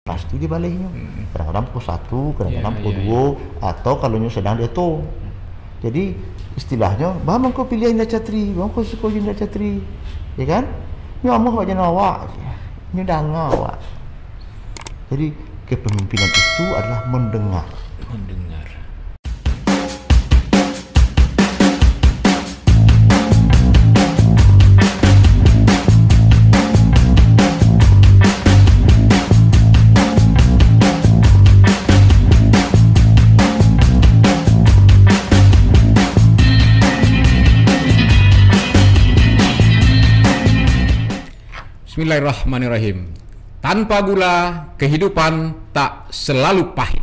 pasti dibaliknya. Kadang-kadang pukul 1, kadang-kadang pukul 2, atau kalau sedang dia tuh. Jadi istilahnya, bang kau pilih Indra Catri, bang kau suka Indra Catri, ya kan? Ini amah wajah awak, ini danga awak. Jadi kepemimpinan itu adalah mendengar. Bismillahirrahmanirrahim. Tanpa gula, kehidupan tak selalu pahit.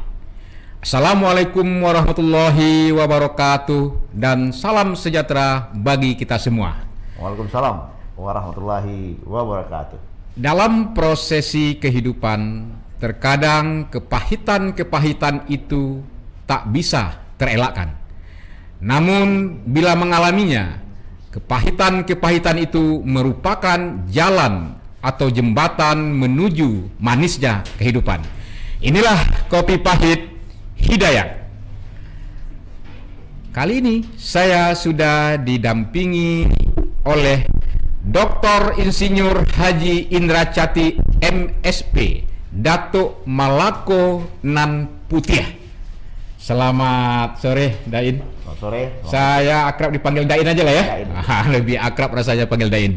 Assalamualaikum warahmatullahi wabarakatuh, dan salam sejahtera bagi kita semua. Waalaikumsalam warahmatullahi wabarakatuh. Dalam prosesi kehidupan, terkadang kepahitan-kepahitan itu tak bisa terelakkan. Namun bila mengalaminya, kepahitan-kepahitan itu merupakan jalan atau jembatan menuju manisnya kehidupan. Inilah Kopi Pahit Hidayah. Kali ini saya sudah didampingi oleh Dr. Insinyur Haji Indra Cati MSP, Datuk Malako Nan Putiah. Selamat sore, Dain. Selamat sore. Saya akrab dipanggil Dain aja lah ya. Lebih akrab rasanya panggil Dain.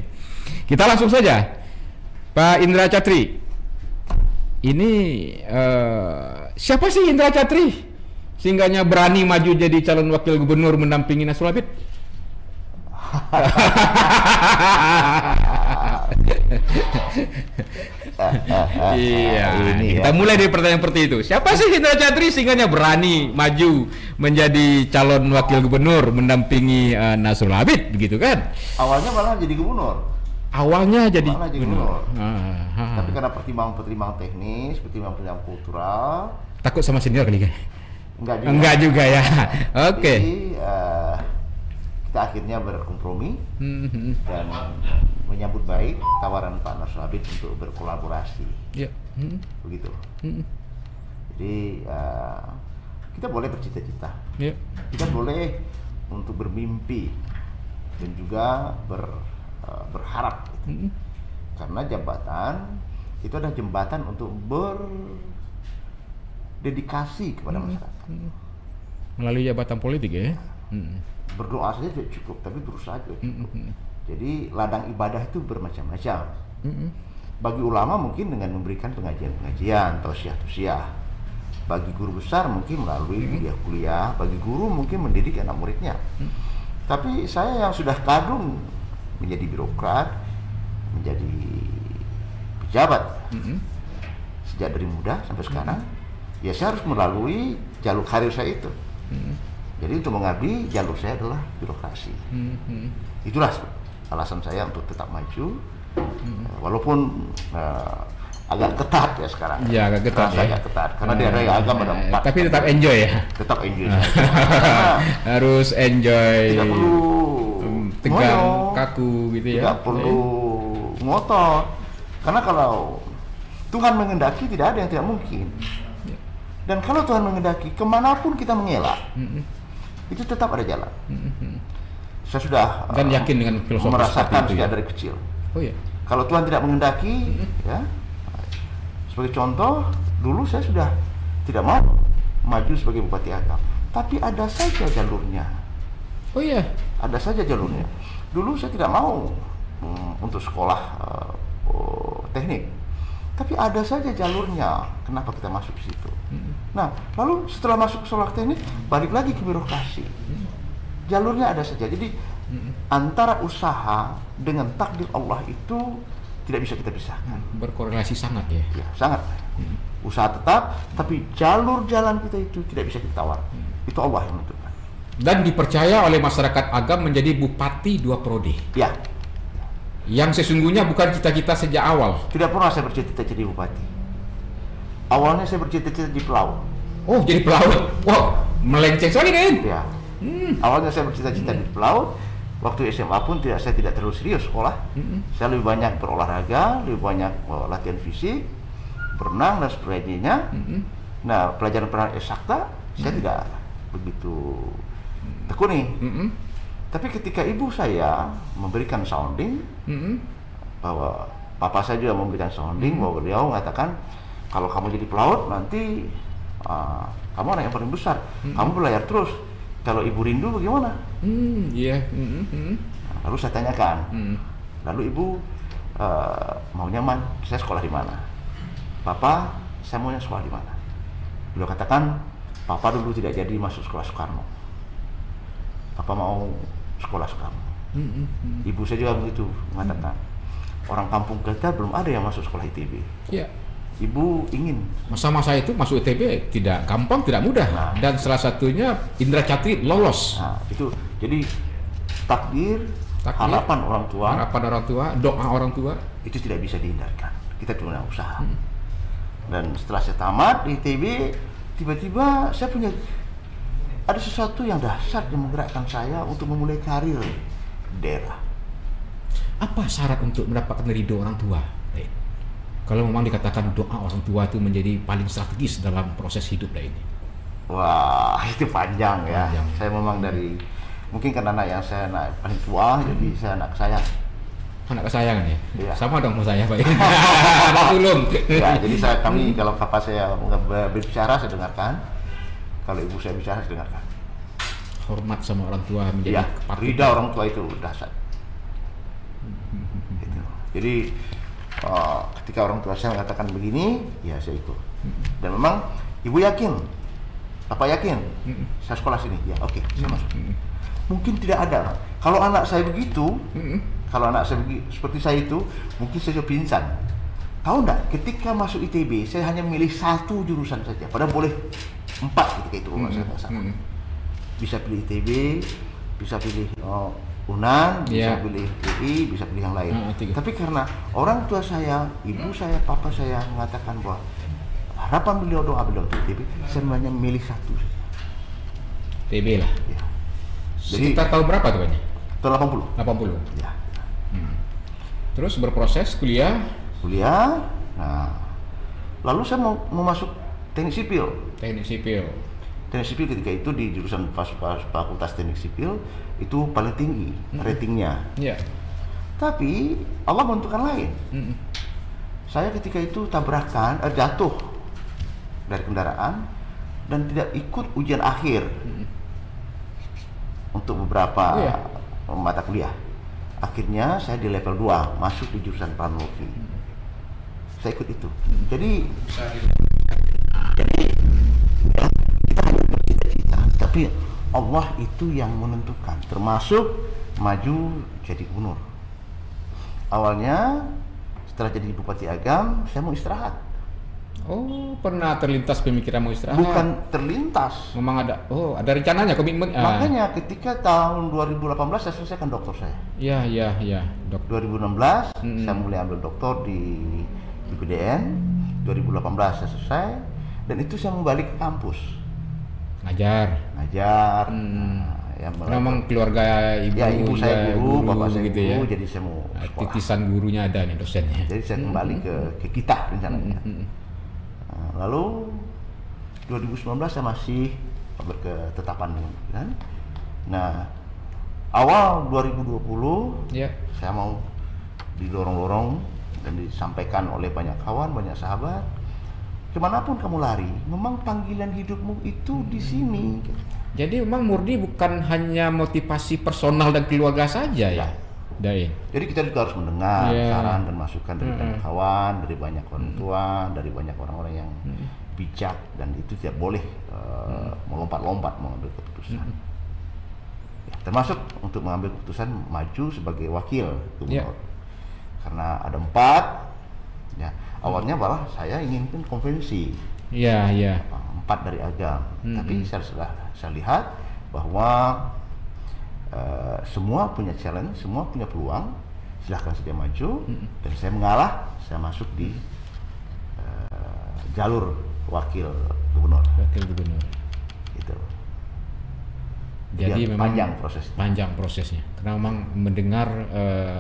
Kita langsung saja. Pak Indra Catri, ini siapa sih Indra Catri sehingganya berani maju jadi calon wakil gubernur mendampingi Nasrul Habib? Iya, kita mulai dari pertanyaan seperti itu. Siapa sih Indra Catri sehingganya berani maju menjadi calon wakil gubernur mendampingi Nasrul Habib, begitu kan? Awalnya malah jadi gubernur. Awalnya jadi gubernur. Tapi karena pertimbangan teknis, pertimbangan kultural. Takut sama senior kali kan? Enggak juga ya. Oke. Jadi kita akhirnya berkompromi dan menyambut baik tawaran Pak Nasrul Habib untuk berkolaborasi. Ya. Begitu. Jadi kita boleh bercita-cita. Ya. Kita boleh untuk bermimpi dan juga berharap. Karena jabatan itu adalah jembatan untuk berdedikasi kepada masyarakat. Melalui jabatan politik ya. Berdoa saja tidak cukup, tapi berusaha juga cukup. Jadi ladang ibadah itu bermacam-macam. Bagi ulama mungkin dengan memberikan pengajian-pengajian, tausiah-tausiah. Bagi guru besar mungkin melalui kuliah-kuliah. Bagi guru mungkin mendidik anak muridnya. Tapi saya yang sudah kadung menjadi birokrat, menjadi pejabat sejak dari muda sampai sekarang, ya saya harus melalui jalur karir saya itu. Jadi untuk mengabdi, jalur saya adalah birokrasi. Itulah alasan saya untuk tetap maju, walaupun agak ketat ya sekarang. Ya, agak ketat ya. Agak ketat karena di area agama ada 4. Tapi tetap enjoy ya. Tetap enjoy. Harus enjoy. Tidak perlu tegang, kaku gitu ya. Tidak perlu ngotot. Karena kalau Tuhan menghendaki tidak ada yang tidak mungkin. Dan kalau Tuhan menghendaki, kemanapun kita mengelak, itu tetap ada jalan. Saya sudah dan yakin dengan filosofi merasakan itu sejak ya? dari kecil. Oh ya. Kalau Tuhan tidak menghendaki, ya. Sebagai contoh, dulu saya sudah tidak mau maju sebagai Bupati Agam, tapi ada saja jalurnya. Oh iya. Ada saja jalurnya. Dulu saya tidak mau untuk sekolah teknik, tapi ada saja jalurnya. Kenapa kita masuk ke situ? Nah, lalu setelah masuk ke sekolah teknik, balik lagi ke birokrasi. Jalurnya ada saja. Jadi antara usaha dengan takdir Allah itu tidak bisa kita pisahkan. Berkorelasi sangat ya. Ya, sangat. Usaha tetap, tapi jalur jalan kita itu tidak bisa kita tawar. Itu Allah yang menentukan. Dan dipercaya oleh masyarakat Agam menjadi bupati 2 periode. Ya. Yang sesungguhnya bukan cita-cita sejak awal. Tidak pernah saya bercita-cita jadi bupati. Awalnya saya bercita-cita jadi pelaut. Oh, jadi pelaut. Wow, melenceng sekali kan? Ya. Awalnya saya bercita-cita jadi pelaut. Waktu SMA pun saya tidak terlalu serius sekolah. Saya lebih banyak berolahraga, lebih banyak latihan fisik. berenang dan sebagainya. Nah, pelajaran eksakta saya tidak begitu tekuni. Tapi ketika ibu saya memberikan sounding, bahwa papa saya juga memberikan sounding, bahwa beliau mengatakan kalau kamu jadi pelaut nanti kamu anak yang paling besar, kamu berlayar terus. Kalau ibu rindu bagaimana? Lalu saya tanyakan, lalu ibu maunya saya sekolah di mana? Papa, saya maunya sekolah di mana? Beliau katakan, papa dulu tidak jadi masuk sekolah Soekarno. Papa mau sekolah Soekarno. Ibu saya juga begitu mengatakan, orang kampung kita belum ada yang masuk sekolah ITB. Ya. Ibu ingin. Masa-masa itu masuk ITB tidak gampang, tidak mudah. Dan salah satunya Indra Catri lolos. Nah, itu jadi takdir, harapan orang tua, doa orang tua itu tidak bisa dihindarkan. Kita cuma usaha. Dan setelah saya tamat di ITB, tiba-tiba saya punya ada sesuatu yang dahsyat yang menggerakkan saya untuk memulai karir di daerah. Apa syarat untuk mendapatkan ridho orang tua? Kalau memang dikatakan doa orang tua itu menjadi paling strategis dalam proses hidup ini. Wah, itu panjang ya. Saya memang mungkin karena anak paling tua, jadi saya anak sayang. Anak kesayangan ya? Iya. Sama dong sama saya, Pak. Anak sulung. Ya, jadi kami kalau papa saya berbicara saya dengarkan, kalau ibu saya bicara saya dengarkan. Hormat sama orang tua menjadi ridha orang tua itu dahsyat. Gitu. Jadi ketika orang tua saya mengatakan begini, ya saya ikut. Dan memang ibu yakin, papa yakin, saya sekolah sini, ya oke, saya masuk. Mungkin tidak ada. Kalau anak saya begitu, kalau anak saya seperti saya itu, mungkin saya pingsan. Tahu enggak? Ketika masuk ITB, saya hanya memilih satu jurusan saja. Padahal boleh 4 ketika itu kalau saya nggak salah. Bisa pilih ITB, bisa pilih UNAN, bisa pilih UI, bisa pilih yang lain. Tapi karena orang tua saya, ibu saya, papa saya mengatakan bahwa harapan beliau, doa beliau untuk ITB, saya hanya memilih satu saja. ITB lah. Ya. Jadi sekitar tahun berapa tuh Pak? Tahun 80. 80. Ya. Terus berproses kuliah. Nah, lalu saya mau masuk teknik sipil. Teknik sipil Ketika itu di jurusan Fakultas Teknik Sipil itu paling tinggi ratingnya. Iya. Tapi Allah menentukan lain. Saya ketika itu tabrakan, jatuh dari kendaraan dan tidak ikut ujian akhir untuk beberapa mata kuliah. Akhirnya saya di level 2 masuk di jurusan Pranologi. Saya ikut itu. Jadi kita hanya bercita-cita, tapi Allah itu yang menentukan, termasuk maju jadi gubernur. Awalnya setelah jadi Bupati Agam, saya mau istirahat. Oh, pernah terlintas pemikiran mau istirahat? Bukan terlintas. Memang ada rencananya, komitmen. Makanya ketika tahun 2018 saya selesaikan doktor saya. Iya, Dok. 2016 saya mulai ambil doktor di UPDN. 2018 saya selesai dan itu saya kembali ke kampus. Ngajar. Memang keluarga ibu saya guru, bapak saya gitu guru, ya. jadi saya mau sekolah. Titisan gurunya ada nih, dosennya. Jadi saya kembali ke kita rencananya. Lalu 2019 saya masih berketetapan dengan. Nah, awal 2020 saya mau didorong-dorong dan disampaikan oleh banyak kawan, banyak sahabat. Kemanapun kamu lari, memang panggilan hidupmu itu di sini. Jadi memang murni bukan hanya motivasi personal dan keluarga saja ya, Dain. Jadi kita juga harus mendengar saran dan masukan dari banyak kawan, dari banyak orang tua, dari banyak orang-orang yang bijak, dan itu tidak boleh melompat-lompat mengambil keputusan. Ya, termasuk untuk mengambil keputusan maju sebagai wakil gubernur. Karena ada 4. Ya, awalnya malah saya inginkan konvensi. 4 dari Agam. Tapi saya lihat bahwa semua punya challenge, semua punya peluang. Silahkan saja maju. Dan saya mengalah, saya masuk di jalur wakil gubernur. Wakil gubernur. Gitu. Jadi memang panjang prosesnya. Karena memang mendengar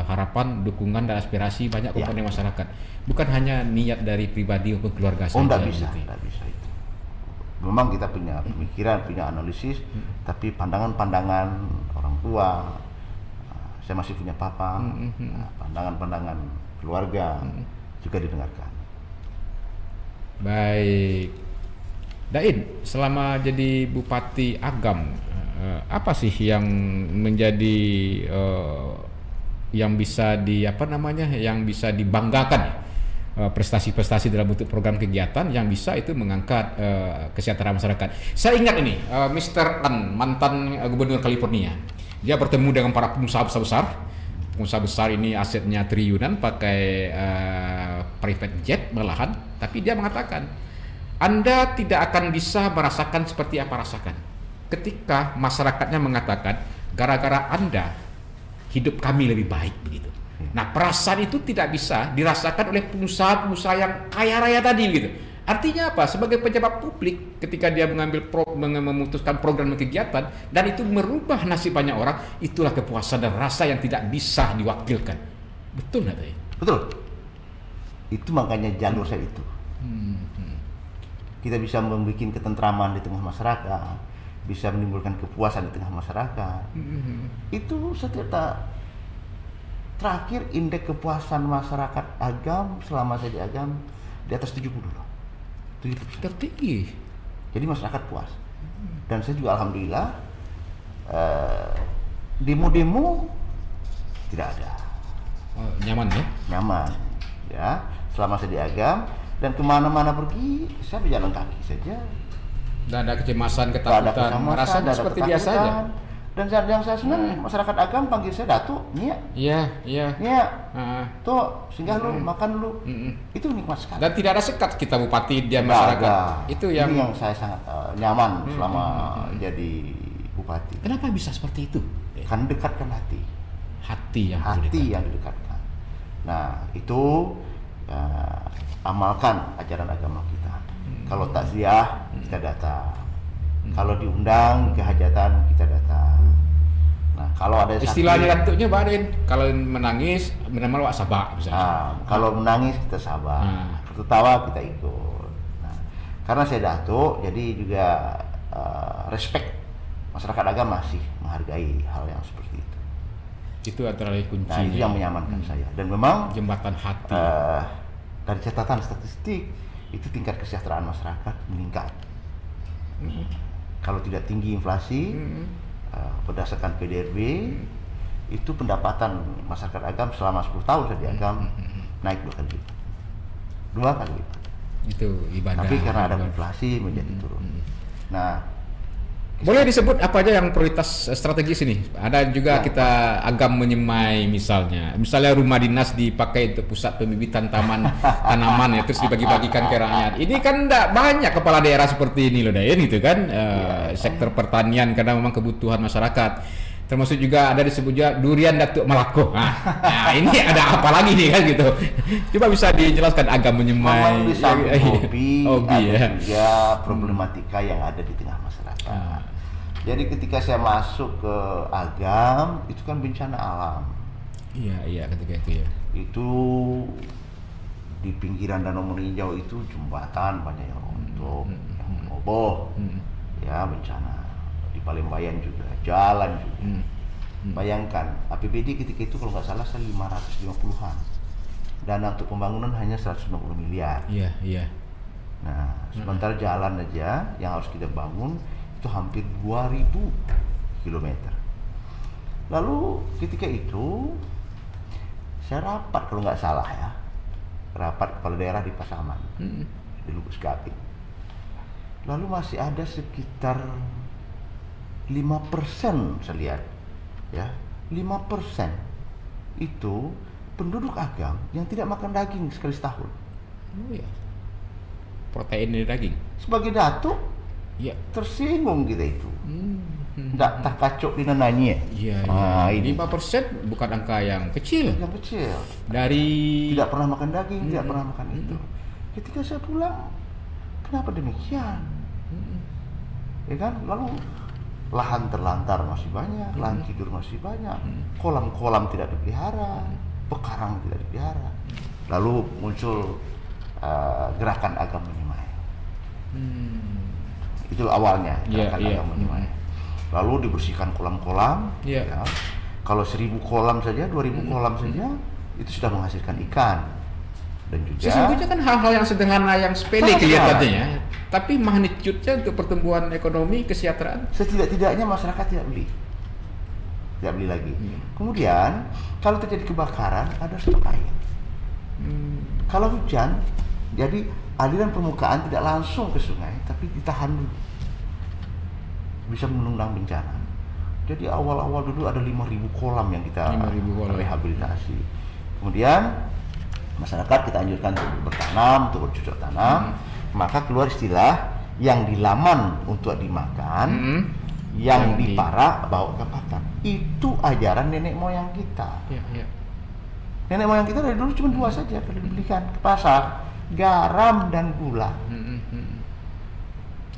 harapan, dukungan dan aspirasi banyak komponen masyarakat. Bukan hanya niat dari pribadi maupun keluarga saja. Enggak bisa itu. Memang kita punya pemikiran, punya analisis, tapi pandangan-pandangan orang tua, saya masih punya papa, pandangan-pandangan keluarga juga didengarkan. Baik, Dain, selama jadi Bupati Agam, apa sih yang menjadi yang bisa yang bisa dibanggakan? Prestasi-prestasi dalam bentuk program kegiatan yang bisa itu mengangkat kesejahteraan masyarakat. Saya ingat ini, Mr. An, mantan Gubernur California, dia bertemu dengan para pengusaha besar. Pengusaha besar ini asetnya triliunan, pakai private jet malahan, tapi dia mengatakan, Anda tidak akan bisa merasakan seperti apa rasakan ketika masyarakatnya mengatakan, gara-gara Anda hidup kami lebih baik, begitu. Nah, perasaan itu tidak bisa dirasakan oleh pengusaha-pengusaha yang kaya raya tadi, gitu. Artinya apa? Sebagai pejabat publik, ketika dia memutuskan program dan kegiatan, dan itu merubah nasib banyak orang, itulah kepuasan dan rasa yang tidak bisa diwakilkan. Betul nggak, Tay? Betul. Itu makanya jalur saya itu. Kita bisa membuat ketentraman di tengah masyarakat, bisa menimbulkan kepuasan di tengah masyarakat. Itu setiap terakhir indeks kepuasan masyarakat Agam selama saya di Agam di atas 70 loh. 70%. Tertinggi. Jadi masyarakat puas. Dan saya juga alhamdulillah demo-demo tidak ada. Nyaman ya? Nyaman. Ya, selama saya di Agam dan kemana-mana pergi saya berjalan kaki saja. Tidak ada kecemasan, ketakutan, rasanya seperti biasa aja. Dan yang saya senang masyarakat Agam panggil saya Datuk, Nia. Iya. Tuh, singgah lu, makan lu. Itu nikmat sekali. Dan tidak ada sekat kita bupati dia masyarakat. Itu yang saya sangat nyaman selama jadi bupati. Kenapa bisa seperti itu? Kan dekatkan hati. Hati yang didekatkan. Nah, itu amalkan ajaran agama kita. Kalau takziah kita datang. Kalau diundang ke hajatan kita datang. Nah, kalau ada istilahnya datuknya Pak Adin, kalau menangis minimal sabar misalnya. Kalau menangis kita sabar. Tertawa kita ikut. Nah, karena saya datuk, jadi juga respect masyarakat Agam masih menghargai hal yang seperti itu. Itu antara kunci. Nah, itu yang menyamankan saya. Dan memang jembatan hati. Dari catatan statistik itu tingkat kesejahteraan masyarakat meningkat. Kalau tidak tinggi inflasi, berdasarkan PDRB, itu pendapatan masyarakat Agam selama 10 tahun saya di Agam naik 2 kali lipat. 2 kali lipat. Itu ibadah. Tapi karena ada inflasi menjadi turun. Nah, boleh disebut apa aja yang prioritas strategis ini? Ada juga kita Agam menyemai misalnya rumah dinas dipakai untuk pusat pembibitan tanaman ya, terus dibagi-bagikan ke rakyat. Ini kan tidak banyak kepala daerah seperti ini loh, Dayan, gitu kan? Sektor pertanian karena memang kebutuhan masyarakat. Termasuk juga ada disebut juga durian Datuk Malako. Nah, ini ada apa lagi nih kan gitu? Coba bisa dijelaskan Agam menyemai. Hobi ada juga problematika yang ada di tengah masyarakat. Jadi ketika saya masuk ke Agam itu kan bencana alam. Iya ketika itu ya. Itu di pinggiran Danau Meninjau itu jembatan banyak yang runtuh, yang roboh. Ya bencana. Di Palembayan juga jalan juga. Bayangkan APBD ketika itu kalau nggak salah 550-an. Dana untuk pembangunan hanya 150 miliar. Iya. Nah, sementara jalan aja yang harus kita bangun itu hampir 2000 kilometer. Lalu ketika itu saya rapat kalau nggak salah ya, rapat kepala daerah di Pasaman, di Lubuk Sekaping. Lalu masih ada sekitar 5% saya lihat, ya 5% itu penduduk Agam yang tidak makan daging sekali setahun. Oh ya, protein dari daging. Sebagai datuk, ya tersinggung kita itu. Nggak tak kacau di nananya. Iya. 5% bukan angka yang kecil. Yang kecil. Dari tidak pernah makan daging, tidak pernah makan itu. Ketika saya pulang, kenapa demikian? Ya kan, lalu lahan terlantar masih banyak, lahan tidur masih banyak, kolam-kolam tidak dipelihara, pekarang tidak dipelihara. Lalu muncul gerakan agama Nyemai. Itu awalnya gerakan agama Nyemai. Lalu dibersihkan kolam-kolam. Ya. Kalau 1.000 kolam saja, 2.000 kolam saja, itu sudah menghasilkan ikan. Dan juga sesungguhnya kan hal-hal yang sederhana, yang sepele kelihatannya ya, tapi magnitude-nya untuk pertumbuhan ekonomi, kesejahteraan, setidak-tidaknya masyarakat tidak beli lagi. Kemudian kalau terjadi kebakaran ada stok air. Kalau hujan, jadi aliran permukaan tidak langsung ke sungai, tapi ditahan dulu, bisa menunggang bencana. Jadi awal-awal dulu ada 5.000 kolam yang kita rehabilitasi. Kemudian masyarakat kita anjurkan untuk bertanam, untuk bercocok tanam, maka keluar istilah yang di laman untuk dimakan, yang di parak bawa ke pakan. Itu ajaran nenek moyang kita. Nenek moyang kita dari dulu cuma 2 saja kalau dibelikan ke pasar, garam dan gula.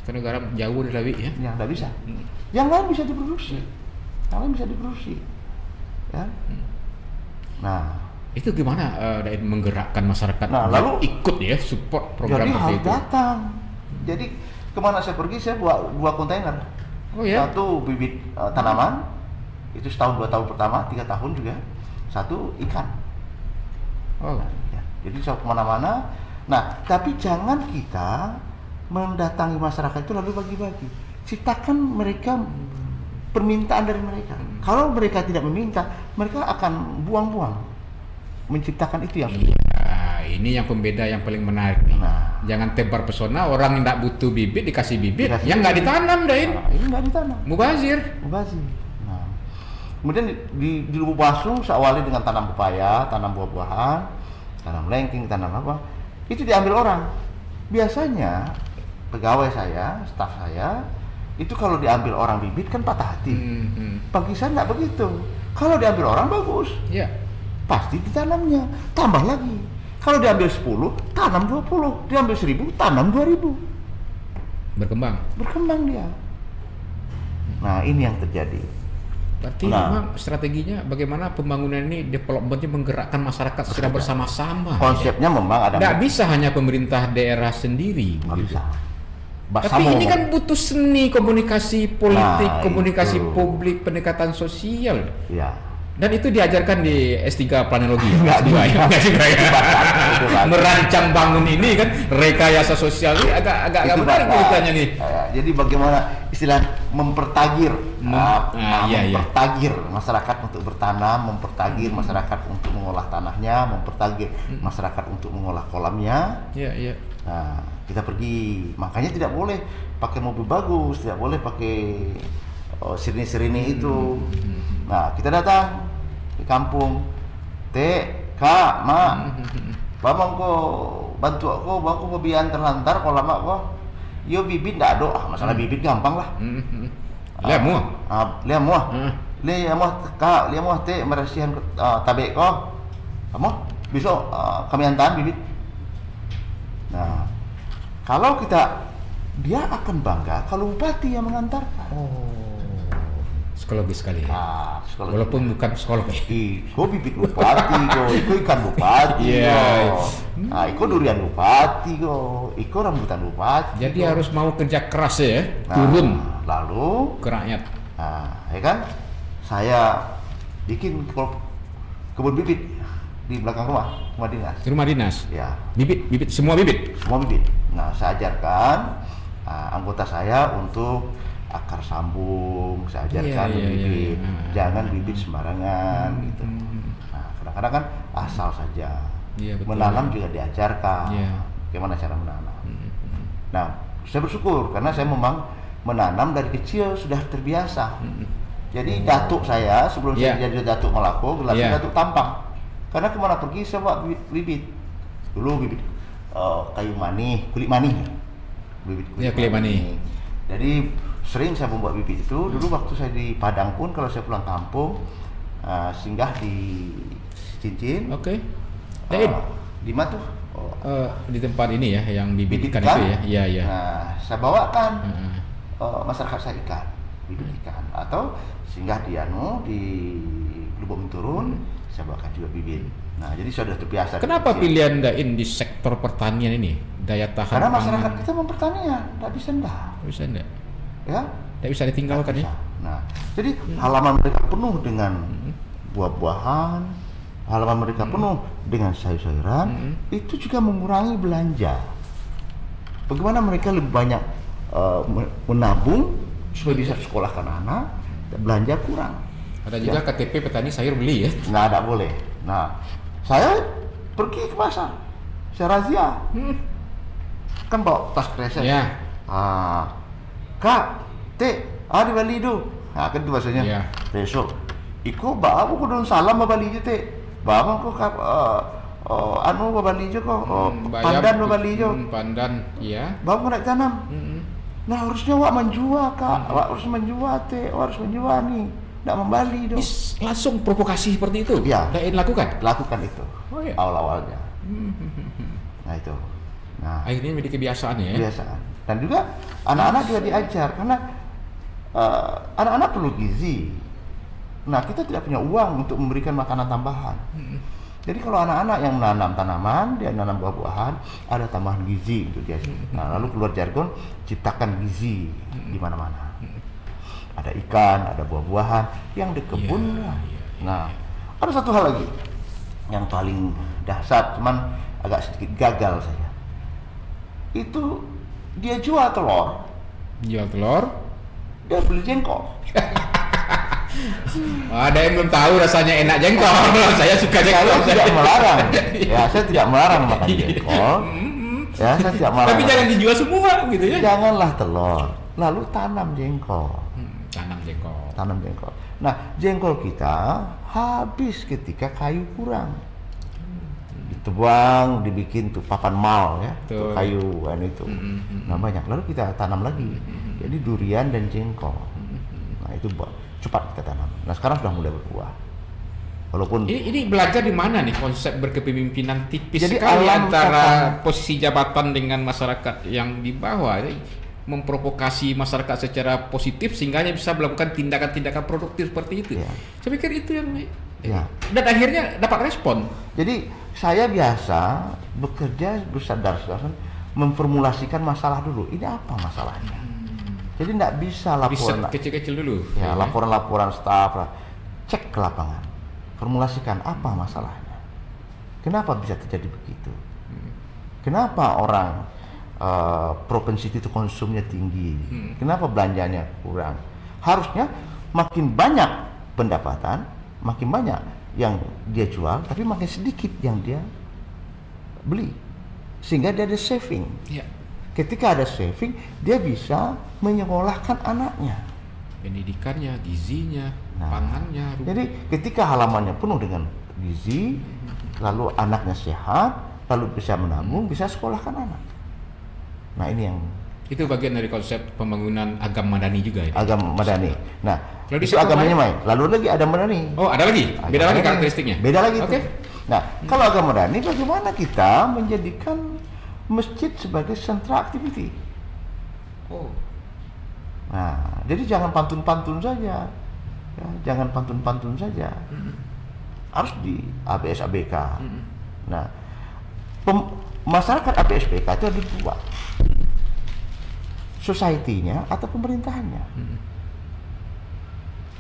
Karena garam jauh dari Lawi ya. Yang tidak bisa. Yang lain bisa diproduksi. Ya. Nah, itu gimana menggerakkan masyarakat lalu ikut ya support program jadi seperti harus itu? Datang. Jadi kemana saya pergi saya bawa 2 kontainer. Satu bibit tanaman, itu setahun 2 tahun pertama, 3 tahun juga. Satu ikan. Jadi saya kemana-mana. Nah, tapi jangan kita mendatangi masyarakat itu lalu bagi-bagi. Ciptakan mereka permintaan dari mereka. Kalau mereka tidak meminta, mereka akan buang-buang. Menciptakan itu yang ini yang pembeda yang paling menarik nih. Jangan tebar pesona, orang yang tidak butuh bibit dikasih bibit, yang nggak ditanam Dain. Ini nggak ditanam. Mubazir. Nah, kemudian di Lubuk Basung saya awali dengan tanam pepaya, tanam buah-buahan, tanam lengking, tanam apa. Itu diambil orang. Biasanya pegawai saya, staf saya, itu kalau diambil orang bibit kan patah hati. Bagi saya nggak begitu. Kalau diambil orang bagus. Pasti ditanamnya, tambah lagi. Kalau diambil 10, tanam 20. Diambil 1.000, tanam 2.000. Berkembang dia. Nah, ini yang terjadi. Berarti memang strateginya bagaimana pembangunan ini, developmentnya menggerakkan masyarakat secara bersama-sama. Konsepnya memang ada. Tidak bisa hanya pemerintah daerah sendiri. Nggak bisa. Tapi ini kan butuh seni komunikasi politik, komunikasi publik, pendekatan sosial. Dan itu diajarkan di S3 planologi. Enggak juga ya. Merancang bangun ini kan rekayasa sosial ini agak menarik ceritanya nih. Jadi bagaimana istilah mempertagir, mempertagir masyarakat untuk bertanam, mempertagir masyarakat untuk mengolah tanahnya, mempertagir masyarakat untuk mengolah kolamnya. Nah, kita pergi, makanya tidak boleh pakai mobil bagus, tidak boleh pakai sirine-sirine itu. Nah, kita datang di kampung, Kak, Ma, Bamang ko bantu aku, baku pebian terlantar kalau lama ko. Yo bibit ndak ada, masalah bibit gampang lah. Lihat muah. Kak, lihat muah teh merasihan tabe ko. Kamu besok kami antar bibit. Nah, kalau dia akan bangga kalau bupati yang mengantarkan. Psikologis sekali. Walaupun bukan psikolog. Iko bibit bupati iko ikan bupati iko durian bupati iko rambutan bupati. Jadi harus mau kerja keras ya, turun lalu ke rakyat. Nah, ya kan? Saya bikin kebun bibit di belakang rumah dinas. Di rumah dinas. Ya. Bibit semua bibit. Nah, saya ajarkan anggota saya untuk akar sambung, saya ajarkan bibit. Jangan bibit sembarangan gitu. Nah, kadang-kadang kan asal saja. Menanam juga diajarkan. Bagaimana cara menanam. Nah, saya bersyukur karena saya memang menanam dari kecil sudah terbiasa. Jadi datuk saya sebelum saya jadi datuk Malako, gelarnya datuk Tampang. Karena kemana pergi saya bawa bibit. Dulu bibit kayu manis, kulit manis. Kulit manis. Jadi sering saya membuat bibit itu. Dulu waktu saya di Padang pun kalau saya pulang kampung singgah di Cincin. Di mana tuh? Di tempat ini ya yang bibit ikan itu ya. Nah, saya bawakan masyarakat saya ikan. dibelikan, atau singgah di Lubuk Menturun, saya bawakan juga bibit. Nah, jadi sudah terbiasa. Kenapa pilihan Dain di sektor pertanian ini? Daya tahan karena pangan. masyarakat kita mempertanian, tidak bisa ya, tidak bisa ditinggalkan ya. Nah, jadi halaman mereka penuh dengan buah-buahan, halaman mereka penuh dengan sayur-sayuran, itu juga mengurangi belanja. Bagaimana mereka lebih banyak menabung supaya bisa sekolahkan anak, belanja kurang. Ada juga KTP petani sayur beli ya? Nggak ada boleh. Nah, saya pergi ke pasar, saya razia, kan bawa tas kresek. Ya. Kak, di Bali itu, nah kan itu bahasanya. Ya. Besok, iko bawa aku don salam Bali itu bawa aku anu Bali itu kok, pandan Bali itu. Pandan, ya. Bawa naik tanam. Nah harusnya wak menjual kak, wak harus menjual wak harus menjual nih, tidak membali dong. Langsung provokasi seperti itu. Ya. Dain lakukan itu. Oh, ya? Awal-awalnya. Nah itu. Nah. Akhirnya menjadi kebiasaan ya. Kebiasaan. Dan juga anak-anak juga diajar karena anak-anak perlu gizi. Nah kita tidak punya uang untuk memberikan makanan tambahan. Jadi kalau anak-anak yang menanam tanaman, dia menanam buah-buahan, ada tambahan gizi untuk dia. Nah lalu keluar jargon, ciptakan gizi di mana-mana. Ada ikan, ada buah-buahan yang di kebun. Nah ada satu hal lagi yang paling dahsyat, cuman agak sedikit gagal saya. Itu dia jual telur. Dia beli jengkol. Ada yang belum tahu rasanya enak jengkol. Saya suka jengkol. Saya tidak melarang. Ya, saya tidak melarang makan jengkol. Ya, saya tidak melarang. Tapi jangan dijual semua gitu ya. Janganlah telur. Lalu tanam jengkol. Tanam jengkol. Nah, jengkol kita habis ketika kayu kurang. Ditebang, dibikin tuh papan mal ya, tuh kayu kan itu. Nah, banyak. Lalu kita tanam lagi. Jadi durian dan jengkol. Nah, itu cepat kita tanam. Nah sekarang sudah mulai berbuah. Walaupun ini belajar di mana nih konsep berkepemimpinan tipis jadi sekali antara posisi jabatan dengan masyarakat yang di bawah, memprovokasi masyarakat secara positif sehingga bisa melakukan tindakan-tindakan produktif seperti itu. Ya. Saya pikir itu yang dan akhirnya dapat respon. Jadi saya biasa bekerja bersadar-sadar memformulasikan masalah dulu. Ini apa masalahnya? Jadi tidak bisa laporan kecil-kecil dulu. Ya, laporan-laporan staf, cek ke lapangan, formulasikan apa masalahnya. Kenapa bisa terjadi begitu? Kenapa orang propensi itu konsumnya tinggi? Kenapa belanjanya kurang? Harusnya makin banyak pendapatan, makin banyak yang dia jual, tapi makin sedikit yang dia beli, sehingga dia ada saving. Ya. Ketika ada saving, dia bisa menyekolahkan anaknya, pendidikannya, gizinya, pangannya. Jadi ketika halamannya penuh dengan gizi, lalu anaknya sehat, lalu bisa menabung, bisa sekolahkan anak. Nah ini yang itu bagian dari konsep pembangunan agama madani juga ya. Agama madani. Nah itu agamanya main. Lalu lagi ada madani. Oh ada lagi. Beda lagi karakteristiknya. Beda lagi. Oke. Nah kalau agama madani, bagaimana kita menjadikan masjid sebagai sentra aktiviti. Nah, jadi jangan pantun-pantun saja, ya, jangan pantun-pantun saja. Harus di ABS-ABK. Nah, masyarakat ABS-ABK itu ada dua, society-nya atau pemerintahannya.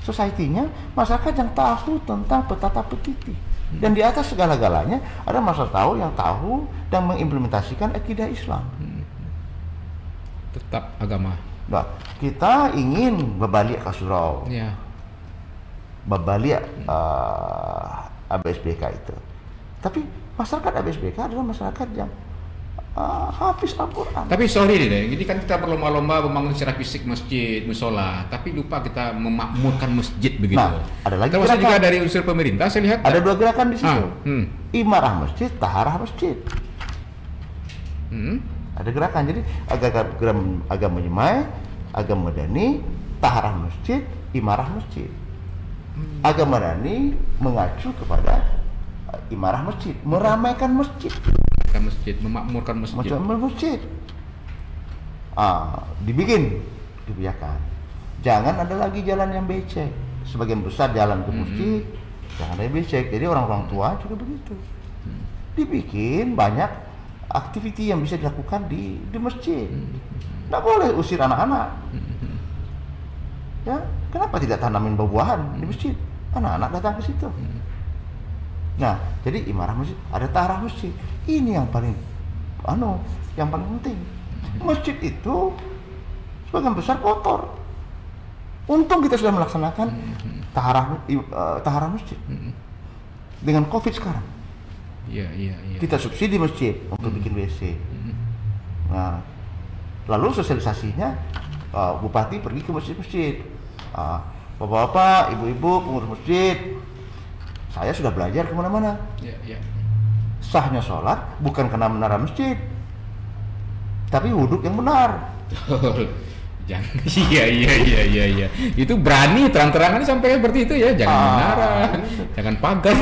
Society-nya masyarakat yang tahu tentang petata petiti. Dan di atas segala-galanya ada masyarakat yang tahu dan mengimplementasikan akidah Islam. Tetap agama. Nah, kita ingin berbalik ke surau. Ya. Berbalik ABS-BK itu. Tapi masyarakat ABS-BK adalah masyarakat yang hafiz Al-Quran. Tapi sorry deh, ini kan kita berlomba-lomba membangun secara fisik masjid, musola, tapi lupa kita memakmurkan masjid begitu. Nah, ada lagi termasuk juga dari unsur pemerintah, saya lihat. Ada dua gerakan di situ. Imarah masjid, taharah masjid. Ada gerakan, jadi agama Nyemai, agama Madani, taharah masjid, imarah masjid. Agama Madani mengacu kepada imarah masjid, meramaikan masjid. Memakmurkan masjid. Dibikin kebijakan. jangan ada lagi jalan yang becek. Sebagian besar jalan ke masjid, jangan ada yang becek. Jadi orang-orang tua juga begitu. Dibikin banyak aktiviti yang bisa dilakukan di masjid. Nggak boleh usir anak-anak. Ya, kenapa tidak tanamin buah-buahan di masjid? Anak-anak datang ke situ. Nah, jadi imarah masjid, ada taharah masjid. Ini yang paling penting. Masjid itu sebagian besar kotor. Untung kita sudah melaksanakan taharah masjid. Dengan Covid sekarang. Iya. Kita subsidi masjid untuk bikin WC. Nah, lalu sosialisasinya bupati pergi ke masjid-masjid. Bapak-bapak, ibu-ibu, pengurus masjid, saya sudah belajar kemana-mana. Sahnya sholat bukan karena menara masjid, tapi wuduk yang benar. Jangan, iya. Itu berani terang-terangan sampai seperti itu ya. Jangan menara, jangan pagar.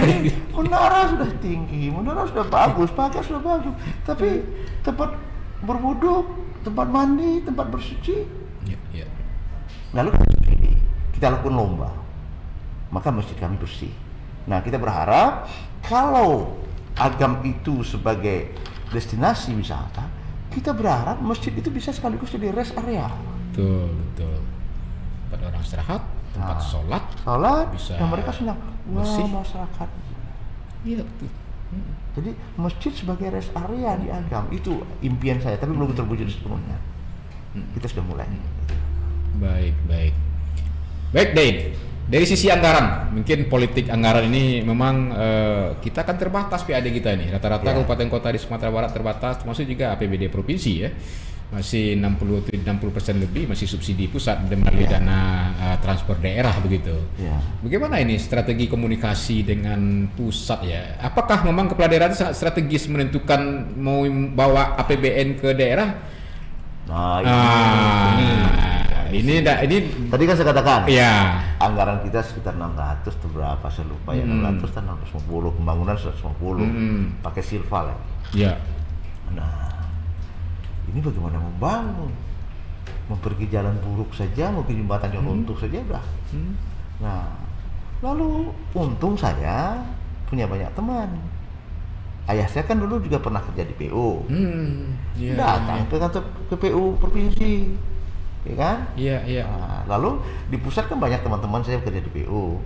Menara sudah tinggi, menara sudah bagus, pagar sudah bagus, tapi tempat berwuduk, tempat mandi, tempat bersuci. Iya. Lalu kita lakukan lomba, maka masjid kami bersih. Nah, kita berharap kalau Agam itu sebagai destinasi wisata, kita berharap masjid itu bisa sekaligus jadi rest area. Betul. Tempat orang istirahat, tempat sholat bisa dan mereka senang. bersih. Masyarakat. Iya betul. Jadi masjid sebagai rest area di Agam itu impian saya, tapi belum terwujud sepenuhnya. Kita sudah mulai. Baik, Dain. Dari sisi anggaran, mungkin politik anggaran ini memang kita kan terbatas PAD kita ini. Rata-rata kabupaten kota di Sumatera Barat terbatas, termasuk juga APBD provinsi ya. Masih 60% lebih masih subsidi pusat melalui dana transport daerah begitu. Bagaimana ini strategi komunikasi dengan pusat ya? Apakah memang kepala daerah itu sangat strategis menentukan mau bawa APBN ke daerah? Ini tadi kan saya katakan ya, anggaran kita sekitar 600 atau berapa saya lupa ya, 600 dan 650, pembangunan 150 pakai silva lagi. Ya. Nah, ini bagaimana membangun, mempergi jalan buruk saja, mungkin jembatan yang runtuh saja udah. Nah, lalu untung saya punya banyak teman. Ayah saya kan dulu juga pernah kerja di PU, datang ke kantor ke PU provinsi, ya kan? Iya. Nah, lalu di pusat kan banyak teman-teman saya kerja di PU,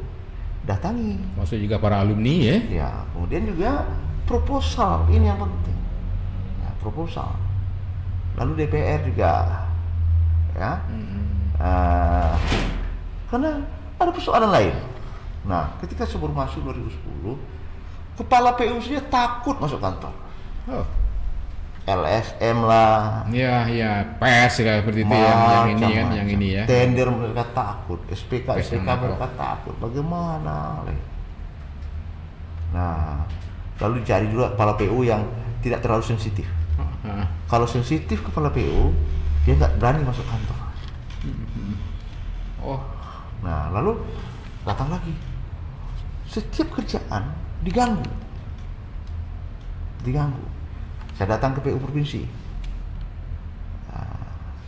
datangi. Maksud juga para alumni ya? Ya, kemudian juga proposal, ini yang penting. Ya, proposal. Lalu DPR juga, ya. Karena ada persoalan lain. Nah, ketika saya baru masuk 2010, kepala PU saja takut masuk kantor. LSM lah. Iya, PES seperti itu yang ini ya. Tender mereka takut, SPK mereka takut. Bagaimana? Nah, lalu cari juga kepala PU yang tidak terlalu sensitif. Kalau sensitif kepala PU, dia nggak berani masuk kantor. Nah, lalu datang lagi. Setiap kerjaan diganggu. Saya datang ke PU provinsi.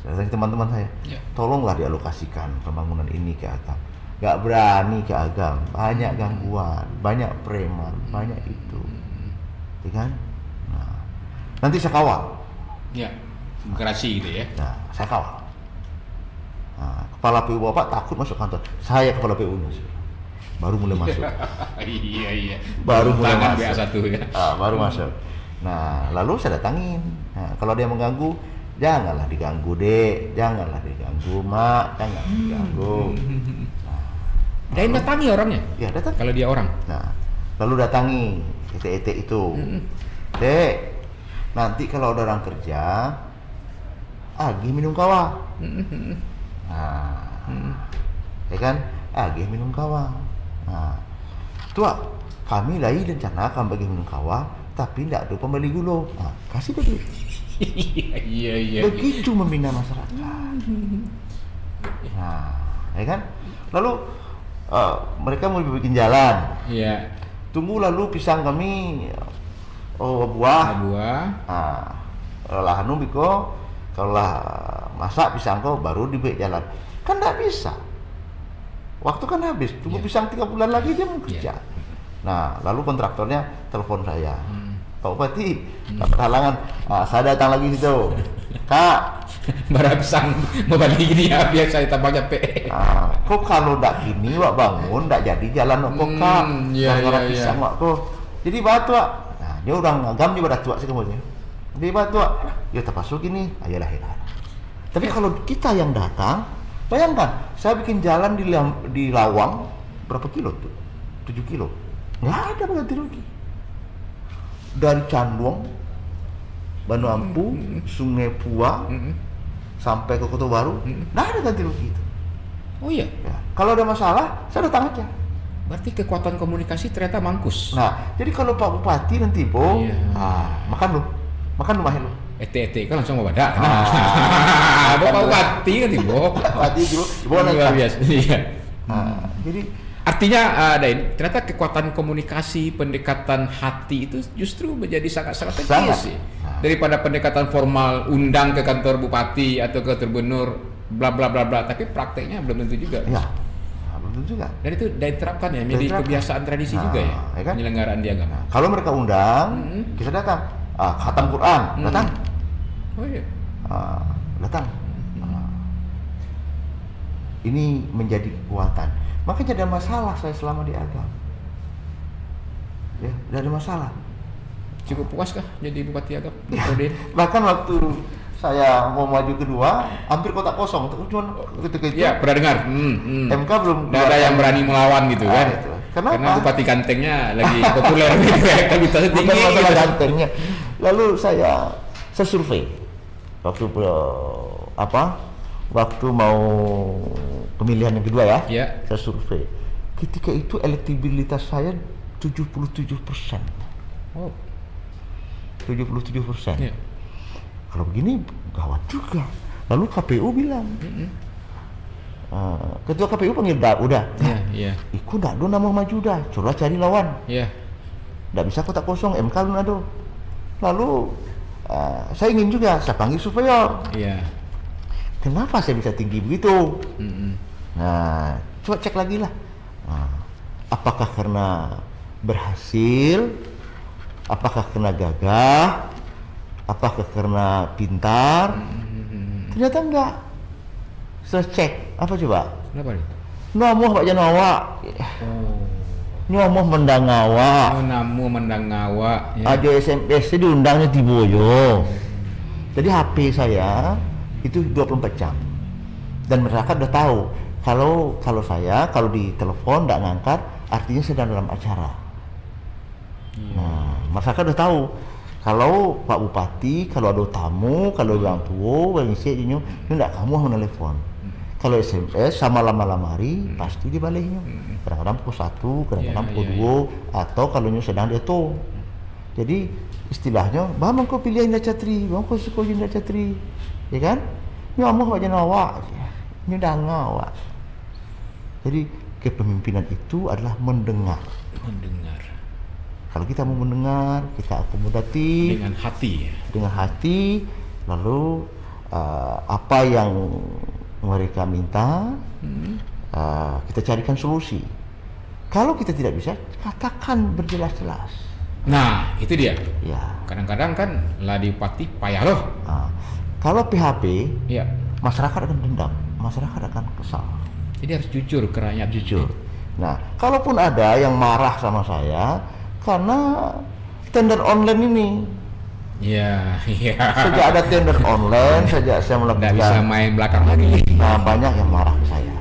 Saya datang ke teman-teman saya. Tolonglah dialokasikan pembangunan ini ke Agam. Gak berani ke Agam, banyak gangguan, banyak preman, banyak itu. Ya kan? Nah, nanti saya kawal. Ya, demokrasi gitu ya. Nah, saya kawal. Nah, kepala PU Bapak takut masuk kantor. Saya kepala PU-nya. Baru mulai masuk. Iya. Baru mulai masuk. BA1 ya. Baru masuk. Nah, lalu saya datangin. Nah, kalau dia mengganggu, janganlah diganggu, Dek. Janganlah diganggu, Mak. Jangan diganggu. Dan datangi orangnya? Ya, datang. Kalau dia orang? Nah, lalu datangi ete-ete itu. Dek, nanti kalau ada orang kerja, agih minum kawa. Ya kan? Agih minum kawa. Nah, tua, kami lagi rencana akan bagi minum kawa, tapi tidak ada pembeli gula. Nah, kasih duit. Iya. Begitu membina masyarakat. Nah, ya kan? Lalu mereka mau bikin jalan. Iya. Tunggu lalu pisang kami buah. Nah, Lahanu biko Kalau masak pisang kau baru dibeli jalan. Kan nggak bisa. Waktu kan habis. Tunggu pisang 3 bulan lagi dia mau kerja. Nah, lalu kontraktornya telepon saya. Pak Bupati, dapat halangan. Saya datang lagi situ. Kak, barang pisang mau balik gini ya, biar saya tambah capek. Kok kalau ndak gini wak bangun, ndak jadi jalan kok Kak. Gara-gara pisang wak kok. Jadi batu wak. Nah, dia orang ngagam dia pada tua sih kemudian. Dia batu wak. Ya terpasuk gini, ayolah. Tapi kalau kita yang datang, bayangkan, saya bikin jalan di Lawang berapa kilo tuh? 7 kilo. Nggak ada ganti rugi. Dari Canduang, Banu Ampu, Sungai Pua, sampai ke Kota Baru, nggak ada ganti rugi itu. Oh iya? Ya. Kalau ada masalah, saya datang aja. Berarti kekuatan komunikasi ternyata mangkus. Nah, jadi kalau Pak Bupati nanti, makan lu mahir lu. ET kan langsung mau badak. Pak Bupati kan Ibu. Bupati Ibu luar biasa. Iya. Jadi artinya Dain, ternyata kekuatan komunikasi, pendekatan hati itu justru menjadi sangat penting sih. Daripada pendekatan formal, undang ke kantor bupati atau ke gubernur, bla bla bla bla, tapi prakteknya belum tentu juga. Ya, belum tentu juga. Dan itu diterapkan ya, menjadi kebiasaan tradisi juga ya, kan? Penyelenggaraan di agama. Kalau mereka undang, kita datang. Khatam Quran, datang. Oh iya. Datang. Ini menjadi kekuatan. Makanya ada masalah saya selama di agama. Ya, tidak ada masalah. Cukup puas kah jadi Bupati Agam? Bahkan waktu saya mau maju kedua, hampir kotak kosong. Cuma ketika itu. Ya, pernah dengar. MK belum. Tidak ada yang berani melawan gitu kan? Itu. Kenapa? Karena Bupati Gantengnya lagi populer gitu, elektabilitasnya tinggi. Bukan masalah gitu. gantengnya. Lalu saya survei waktu waktu mau pemilihan yang kedua ya. Saya survei. Ketika itu elektabilitas saya 77%. Oh. 77%. Yeah. Kalau begini gawat juga. Lalu KPU bilang, ketua KPU panggil udah. Iku ndak do nama maju dah. Coba cari lawan. Ndak bisa kotak kosong. MK belum ada. Lalu saya ingin juga. Saya panggil surveyor. Kenapa saya bisa tinggi begitu? Nah, coba cek lagi lah. Apakah karena berhasil? Apakah karena gagah? Apakah karena pintar? Ternyata enggak. Setelah cek, apa coba? Kenapa nih? Namuh Pak Janawa. Nyomoh mendangawa. Namuh mendangawa. Ada SMS diundangnya di Boyo. Jadi HP saya itu 24 jam. Dan masyarakat udah tahu kalau saya kalau di telepon enggak ngangkat, artinya sedang dalam acara. Nah, masyarakat udah tahu kalau Pak Bupati, kalau ada tamu, kalau orang tua, orang isi ini enggak kamu menelepon. Kalau SMS sama lama-lama hari pasti dibaliknya. Kadang-kadang pukul 1, kadang-kadang pukul 2, atau kalau sedang dia tuh. Jadi istilahnya, bang kau pilih Indra Catri, bang kau suka Indra Catri, ya kan? Nyamuk Pak Janawa, nyudangawak. Jadi kepemimpinan itu adalah mendengar. Kalau kita mau mendengar, kita akomodatif dengan hati. Dengan hati, lalu apa yang mereka minta, kita carikan solusi. Kalau kita tidak bisa, katakan berjelas-jelas. Nah, itu dia. Ya. Kadang-kadang kan lah di bupati payah loh. Kalau PHP, ya, masyarakat akan dendam, masyarakat akan kesal. Jadi harus jujur ke rakyat. Jujur. Nah, kalaupun ada yang marah sama saya karena tender online ini. Iya. Sejak ada tender online, sejak saya melakukan. Nggak bisa main belakang lagi. Nah, banyak yang marah ke saya.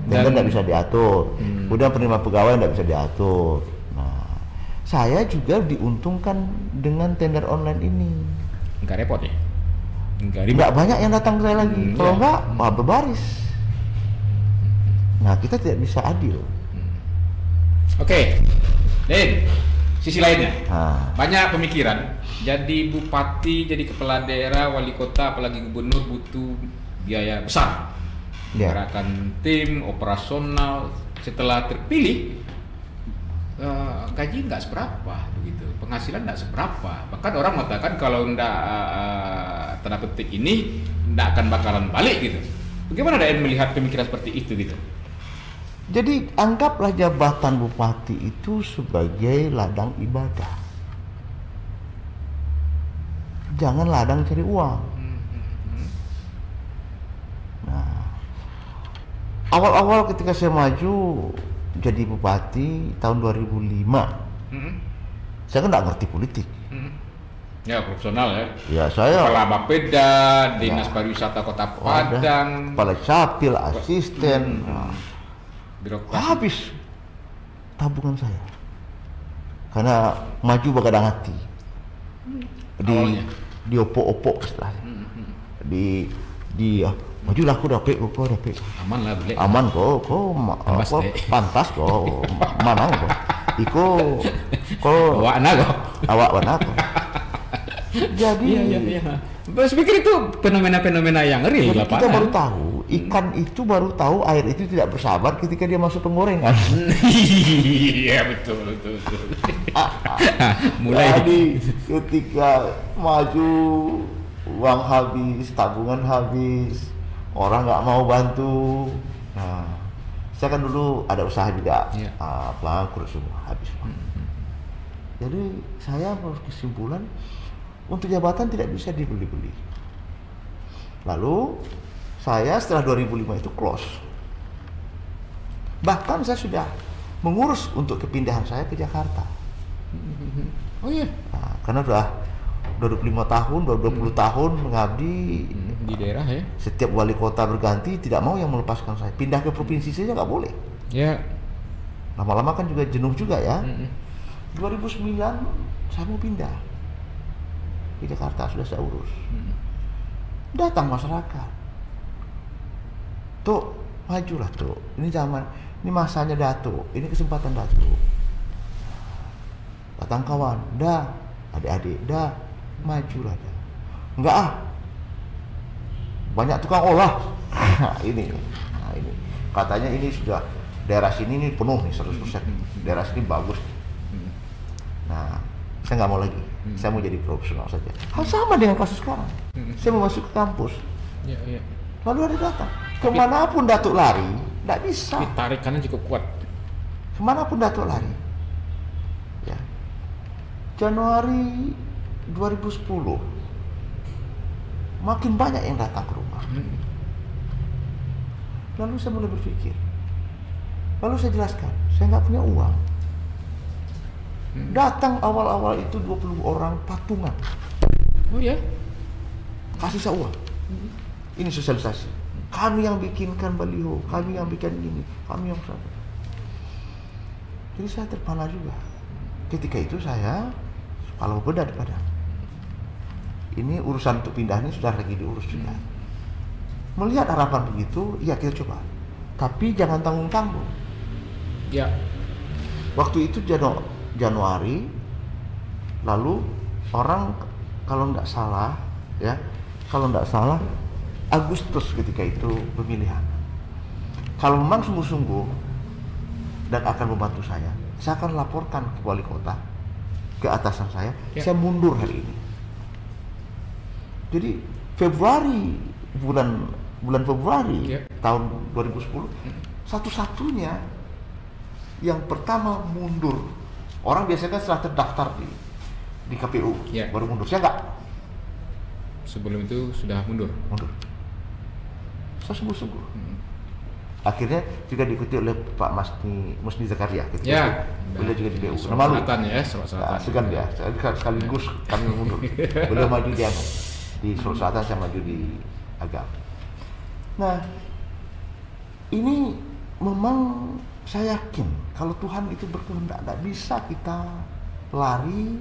Tender nggak bisa diatur. Kemudian penerima pegawai nggak bisa diatur. Nah, saya juga diuntungkan dengan tender online ini. Nggak repot ya? Nggak banyak yang datang ke saya lagi. Kalau nggak, berbaris. Nah, kita tidak bisa adil. Oke, Din, sisi lainnya, banyak pemikiran. Jadi bupati, jadi kepala daerah, wali kota, apalagi gubernur butuh biaya besar. Gerakan tim, operasional. Setelah terpilih, gaji nggak seberapa begitu, penghasilan nggak seberapa. Bahkan orang mengatakan kalau nggak tanda petik ini nggak akan bakalan balik gitu. Bagaimana Daen melihat pemikiran seperti itu gitu? Jadi anggaplah jabatan bupati itu sebagai ladang ibadah. Jangan ladang cari uang. Nah, awal-awal ketika saya maju jadi bupati tahun 2005, saya kan nggak ngerti politik. Ya profesional ya. Ya saya Kepala Bapeda, Dinas Pariwisata Kota Padang, kepala capil, asisten. birokrasi. Habis tabungan saya karena maju begadang hati di opok-opok istilahnya. Majulah aku dapet Aman lah boleh. aman kok pantas kok mana kok iko awak warna kok. Jadi iya. Saya pikir itu fenomena-fenomena yang real. Kita baru tahu ikan itu baru tahu air itu tidak bersabar ketika dia masuk penggorengan. Iya betul. Mulai jadi ketika maju uang habis, tabungan habis, orang nggak mau bantu. Nah, saya kan dulu ada usaha juga, kurus semua habis. Jadi saya berkesimpulan untuk jabatan tidak bisa dibeli-beli. Lalu saya setelah 2005 itu close. Bahkan saya sudah mengurus untuk kepindahan saya ke Jakarta. Oh iya. Nah, karena sudah 25 tahun, 20 tahun mengabdi di daerah ya. Setiap wali kota berganti tidak mau yang melepaskan saya. Pindah ke provinsi saja nggak boleh. Ya. Lama-lama kan juga jenuh juga ya. 2009 saya mau pindah di Jakarta, sudah saya urus. Datang masyarakat, tuh majulah tuh. Ini zaman, ini masanya Datuk, ini kesempatan Datuk. Datang kawan, dah, adik-adik, dah, majulah dah. Enggak banyak tukang olah. ini katanya ini sudah daerah sini ini penuh nih 100%. Daerah sini bagus. Nah, saya nggak mau lagi. Saya mau jadi profesional saja. Hal sama dengan kasus sekarang. Saya mau masuk ke kampus. Iya. Lalu ada datang. Kemanapun Datuk lari, nggak bisa. Tapi tarikannya cukup kuat. Kemanapun Datuk lari. Ya. Januari 2010, makin banyak yang datang ke rumah. Lalu saya mulai berpikir. Lalu saya jelaskan, saya nggak punya uang. Datang awal-awal itu 20 orang patungan. Oh ya? Kasih saya uang. Ini sosialisasi. Kami yang bikinkan baliho, kami yang bikin ini, kami yang sana. Jadi saya terpana juga. Ketika itu saya kepala beda di Padang. Ini urusan untuk pindah ini sudah lagi diurus juga. Melihat harapan begitu, ya kita coba. Tapi jangan tanggung-tanggung. Ya. Waktu itu Januari, lalu orang kalau nggak salah Agustus ketika itu pemilihan. Kalau memang sungguh-sungguh dan akan membantu saya akan laporkan ke wali kota, ke atasan saya mundur hari ini. Jadi bulan Februari tahun 2010 satu-satunya yang pertama mundur. Orang biasanya kan setelah terdaftar di KPU baru mundur. Saya enggak. Sebelum itu sudah mundur. Saya sungguh-sungguh. Akhirnya juga diikuti oleh Pak Musni Zakaria. Beliau juga di BU. Selatan ya, Selatan. Segan dia. Sekaligus kami mundur. Beliau maju di Sulawesi Selatan, saya maju di Agam. Nah, ini memang saya yakin kalau Tuhan itu berkehendak, tidak bisa kita lari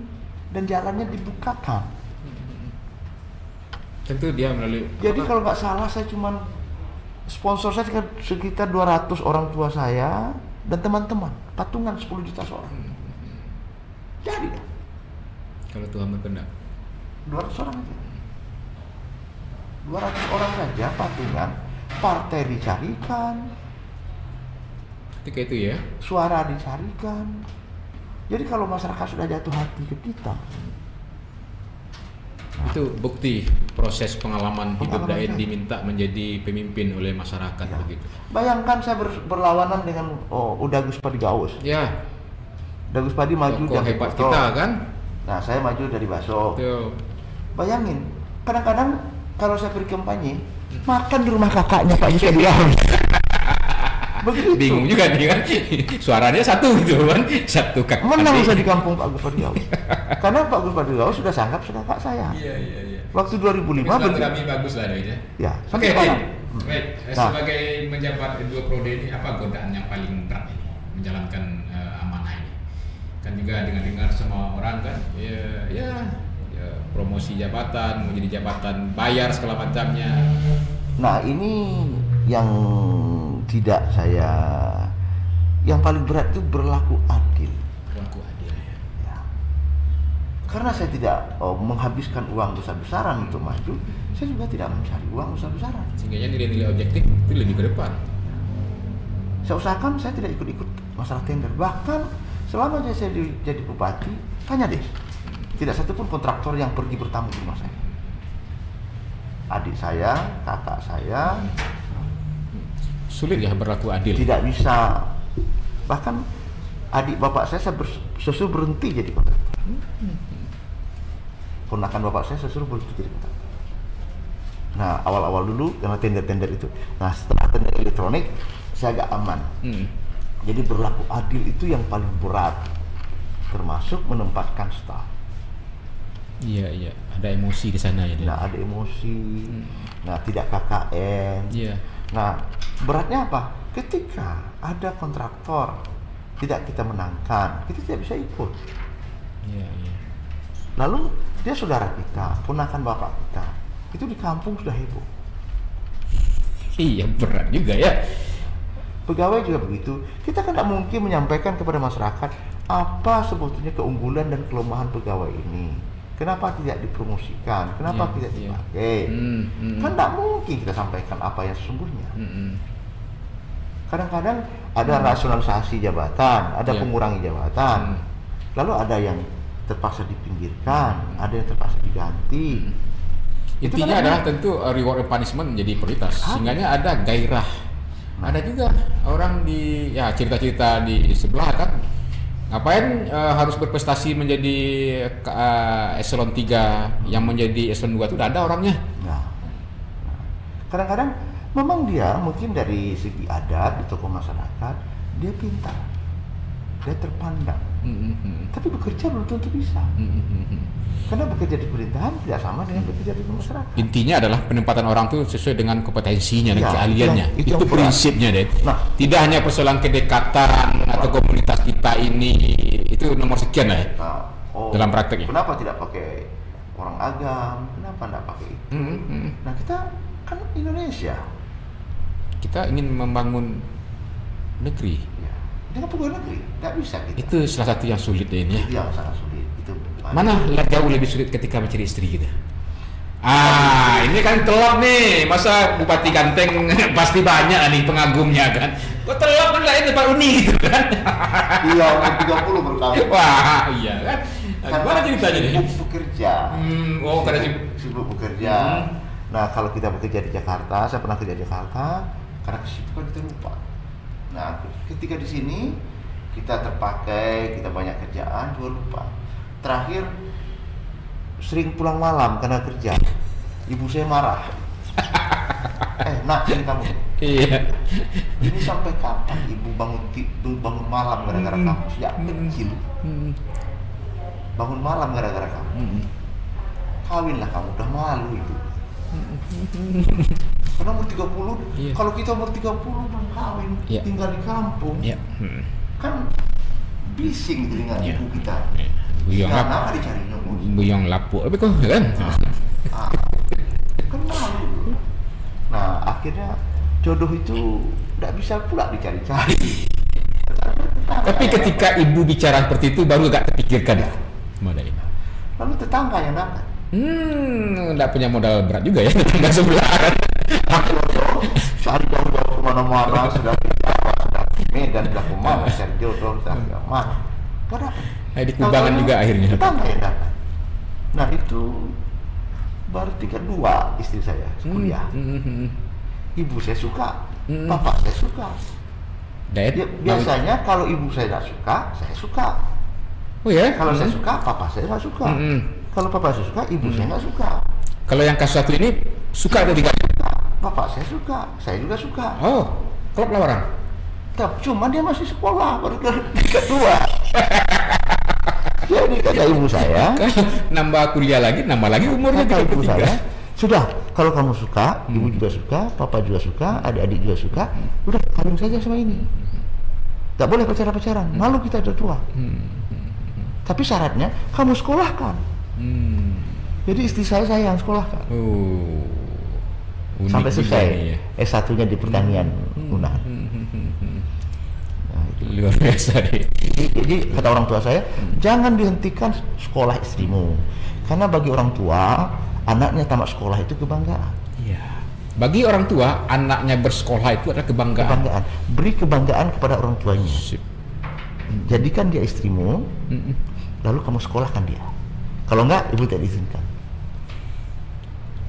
dan jalannya dibukakan. Tentu dia melalui. Jadi kalau nggak salah saya cuman sponsor saya sekitar 200 orang tua saya dan teman-teman, patungan 10 juta seorang. Jadi kalau Tuhan berkehendak 200 orang aja. 200 orang saja patungan, partai dicarikan, ketika itu ya, suara dicarikan, Jadi kalau masyarakat sudah jatuh hati ke kita, itu bukti proses pengalaman hidup Dain saya. diminta menjadi pemimpin oleh masyarakat Ya. begitu. Bayangkan saya berlawanan dengan Udagus Padi Gaus. Ya, Dagus Padi maju tokoh dari hebat Baso. kita kan. Nah, saya maju dari Baso. Tuh. Bayangin, kadang-kadang kalau saya pergi kampanye, makan di rumah kakaknya Pak Yusuf Diaus. Begitu. Bingung juga nih kan. Suaranya satu gitu kan. Satu kakak. Menang adik. saya di kampung Pak Gus Padi Gaus. Karena Pak Gus Padi Gaus sudah sanggap kakak saya. Iya. Waktu 2005 Silaturahmi bagus lah ini. Ya, Oke, sampai sekarang. baik. Nah. Sebagai menjabat dua periode ini, apa godaan yang paling berat ini menjalankan amanah ini? Kan juga dengar sama orang kan, ya promosi jabatan, menjadi jabatan bayar segala macamnya. Nah, ini yang tidak yang paling berat itu berlaku adil. Berlaku adil ya. Ya. Karena saya tidak menghabiskan uang besar-besaran untuk maju, saya juga tidak mencari uang besar-besaran. Sehingga nilai-nilai objektif itu lebih ke depan. Saya usahakan saya tidak ikut-ikut masalah tender. Bahkan selama saya jadi bupati, tanya deh, tidak satu pun kontraktor yang pergi bertamu di rumah saya. Adik saya, kakak saya, Sulit ya berlaku adil. tidak bisa. Bahkan adik bapak saya suruh berhenti jadi kontraktor. Ponakan bapak saya suruh berhenti jadi kontraktor. Nah, awal-awal dulu karena tender-tender itu. Nah, setelah tender elektronik saya agak aman. Jadi berlaku adil itu yang paling berat, termasuk menempatkan staf. Iya. Ada emosi di sana ya. Nah, ada emosi. Nah, tidak KKN. Iya. Nah, beratnya apa? Ketika ada kontraktor tidak kita menangkan, kita tidak bisa ikut. Iya. Lalu dia saudara kita, ponakan bapak kita, itu di kampung sudah heboh. Iya, berat juga ya. Pegawai juga begitu. Kita kan tidak mungkin menyampaikan kepada masyarakat apa sebetulnya keunggulan dan kelemahan pegawai ini. Kenapa tidak dipromosikan? Kenapa tidak dipakai? Kan tidak mungkin kita sampaikan apa yang sesungguhnya. Kadang-kadang ada rasionalisasi jabatan, ada pengurangi jabatan. Lalu ada yang terpaksa dipinggirkan, ada yang terpaksa diganti. Intinya kan adalah tentu reward and punishment menjadi prioritas. Sehingga ada gairah. Ada juga orang di cerita-cerita di sebelah kan, ngapain harus berprestasi menjadi eselon 3, yang menjadi eselon 2 itu udah ada orangnya. Nah, kadang-kadang memang dia mungkin dari segi adat di tokoh masyarakat dia pintar, dia terpandang, tapi bekerja belum tentu bisa. Karena bekerja di pemerintahan tidak sama dengan bekerja di masyarakat. Intinya adalah penempatan orang itu sesuai dengan kompetensinya dan Ya, keahliannya. itu Itu yang prinsipnya, Den. Nah, tidak hanya persoalan kedekatan atau komunitas kita ini, itu nomor sekian lah ya, dalam prakteknya. Kenapa tidak pakai orang agam? Kenapa tidak pakai itu? Nah, kita kan Indonesia. Kita ingin membangun negeri. Ya. Dengan pegawai negeri, tidak bisa kita. Itu salah satu yang sulit, Den, ya. Itu yang sangat sulit. Itu Mana jauh lebih sulit ketika mencari istri kita. Ini kan telat nih. Masa Bupati Ganteng pasti banyak nih pengagumnya kan. Kok telat kan itu Pak Uni gitu kan. Iya, umur 30 baru kawin. Wah, iya kan. Gimana ceritanya nih? Sibuk bekerja. Karena Sibuk bekerja. Nah, kalau kita bekerja di Jakarta, saya pernah kerja di Jakarta, karena kesibukan kita lupa. Nah, ketika di sini kita terpakai, kita banyak kerjaan, juga lupa. Terakhir sering pulang malam karena kerja. Ibu saya marah. Nak, ini kamu. Iya. Ini sampai kapan ibu bangun malam gara-gara kamu? Sejak kecil. Bangun malam gara-gara kamu. Kawinlah kamu, udah malu itu. Karena umur 30, kalau kita umur 30 belum kawin, tinggal di kampung, kan bising telinga ibu kita. Kenapa dicarinya buyong lapuk tapi kok kan? Kan malu. Nah, akhirnya jodoh itu tidak bisa pula dicari-cari. Tapi ketika ibu bicara seperti itu baru agak terpikirkan. Lalu tetangga yang dapat. Nggak punya modal berat juga ya tetangga sebelah kan. Cari jauh-jauh kemana-mana, sudah di Jawa, sudah di Medan, sudah kemana, cari jodoh, sudah kemana. Nggak dapat. Di Kubangan juga akhirnya. Tetangga yang dapat. Nah itu baru tingkat 2 istri saya kuliah. Ibu saya suka, bapak saya suka. Biasanya kalau ibu saya tidak suka, saya suka. Oh ya? Kalau saya suka, papa saya nggak suka. Kalau papa saya suka, ibu saya nggak suka. Kalau yang kasus satu ini suka atau tidak? Bapak saya suka, saya juga suka. Oh, klub lah orang. Cuma dia masih sekolah, baru tingkat 2. Jadi kata ibu saya, nambah kuliah lagi, nambah lagi umurnya. Kata ibu saya, sudah, kalau kamu suka, ibu juga suka, papa juga suka, adik-adik juga suka, udah kawin saja sama ini. Gak boleh pacaran-pacaran, malu kita udah tua. Tapi syaratnya kamu sekolahkan. Jadi istri saya yang sekolahkan. Sampai selesai ya. S1-nya di pertanian Unahan. Luar biasa deh. Jadi kata orang tua saya, jangan dihentikan sekolah istrimu, karena bagi orang tua anaknya tamat sekolah itu kebanggaan. Iya. Bagi orang tua anaknya bersekolah itu adalah kebanggaan. Beri kebanggaan kepada orang tuanya. Jadikan dia istrimu, lalu kamu sekolahkan dia. Kalau enggak, ibu tidak izinkan.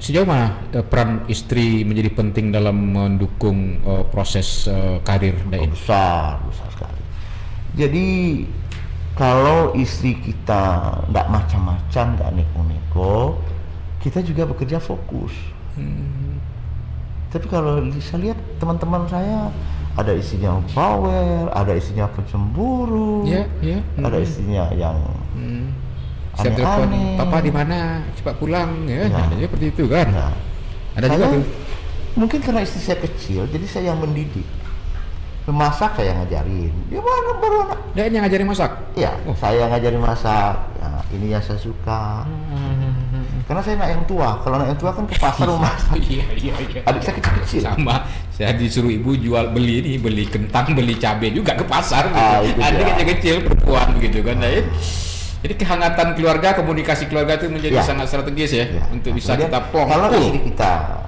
Sejauh mana peran istri menjadi penting dalam mendukung proses karir Dain? Besar sekali. Jadi kalau istri kita nggak macam-macam, nggak neko-neko, kita juga bekerja fokus. Tapi kalau saya lihat teman-teman saya, ada istrinya bawel, ada istrinya pencemburu, ada istrinya yang saya telepon, papa di mana? Cepat pulang ya. Jadi seperti itu kan. Ada juga tuh. Mungkin karena istri saya kecil, jadi saya yang mendidik. Memasak saya ngajarin. Dia baru anak. Dia yang ngajarin masak? Iya, saya ngajarin masak. Ya, ini yang saya suka. Karena saya anak yang tua. Kalau anak yang tua kan ke pasar memasak. Iya. Adik saya kecil-kecil. Sama. Saya disuruh ibu beli kentang, beli cabai juga ke pasar. Adik kecil-kecil perempuan begitu kan. Jadi kehangatan keluarga, komunikasi keluarga itu menjadi sangat strategis ya, untuk bisa kita plong. Kalau istri kita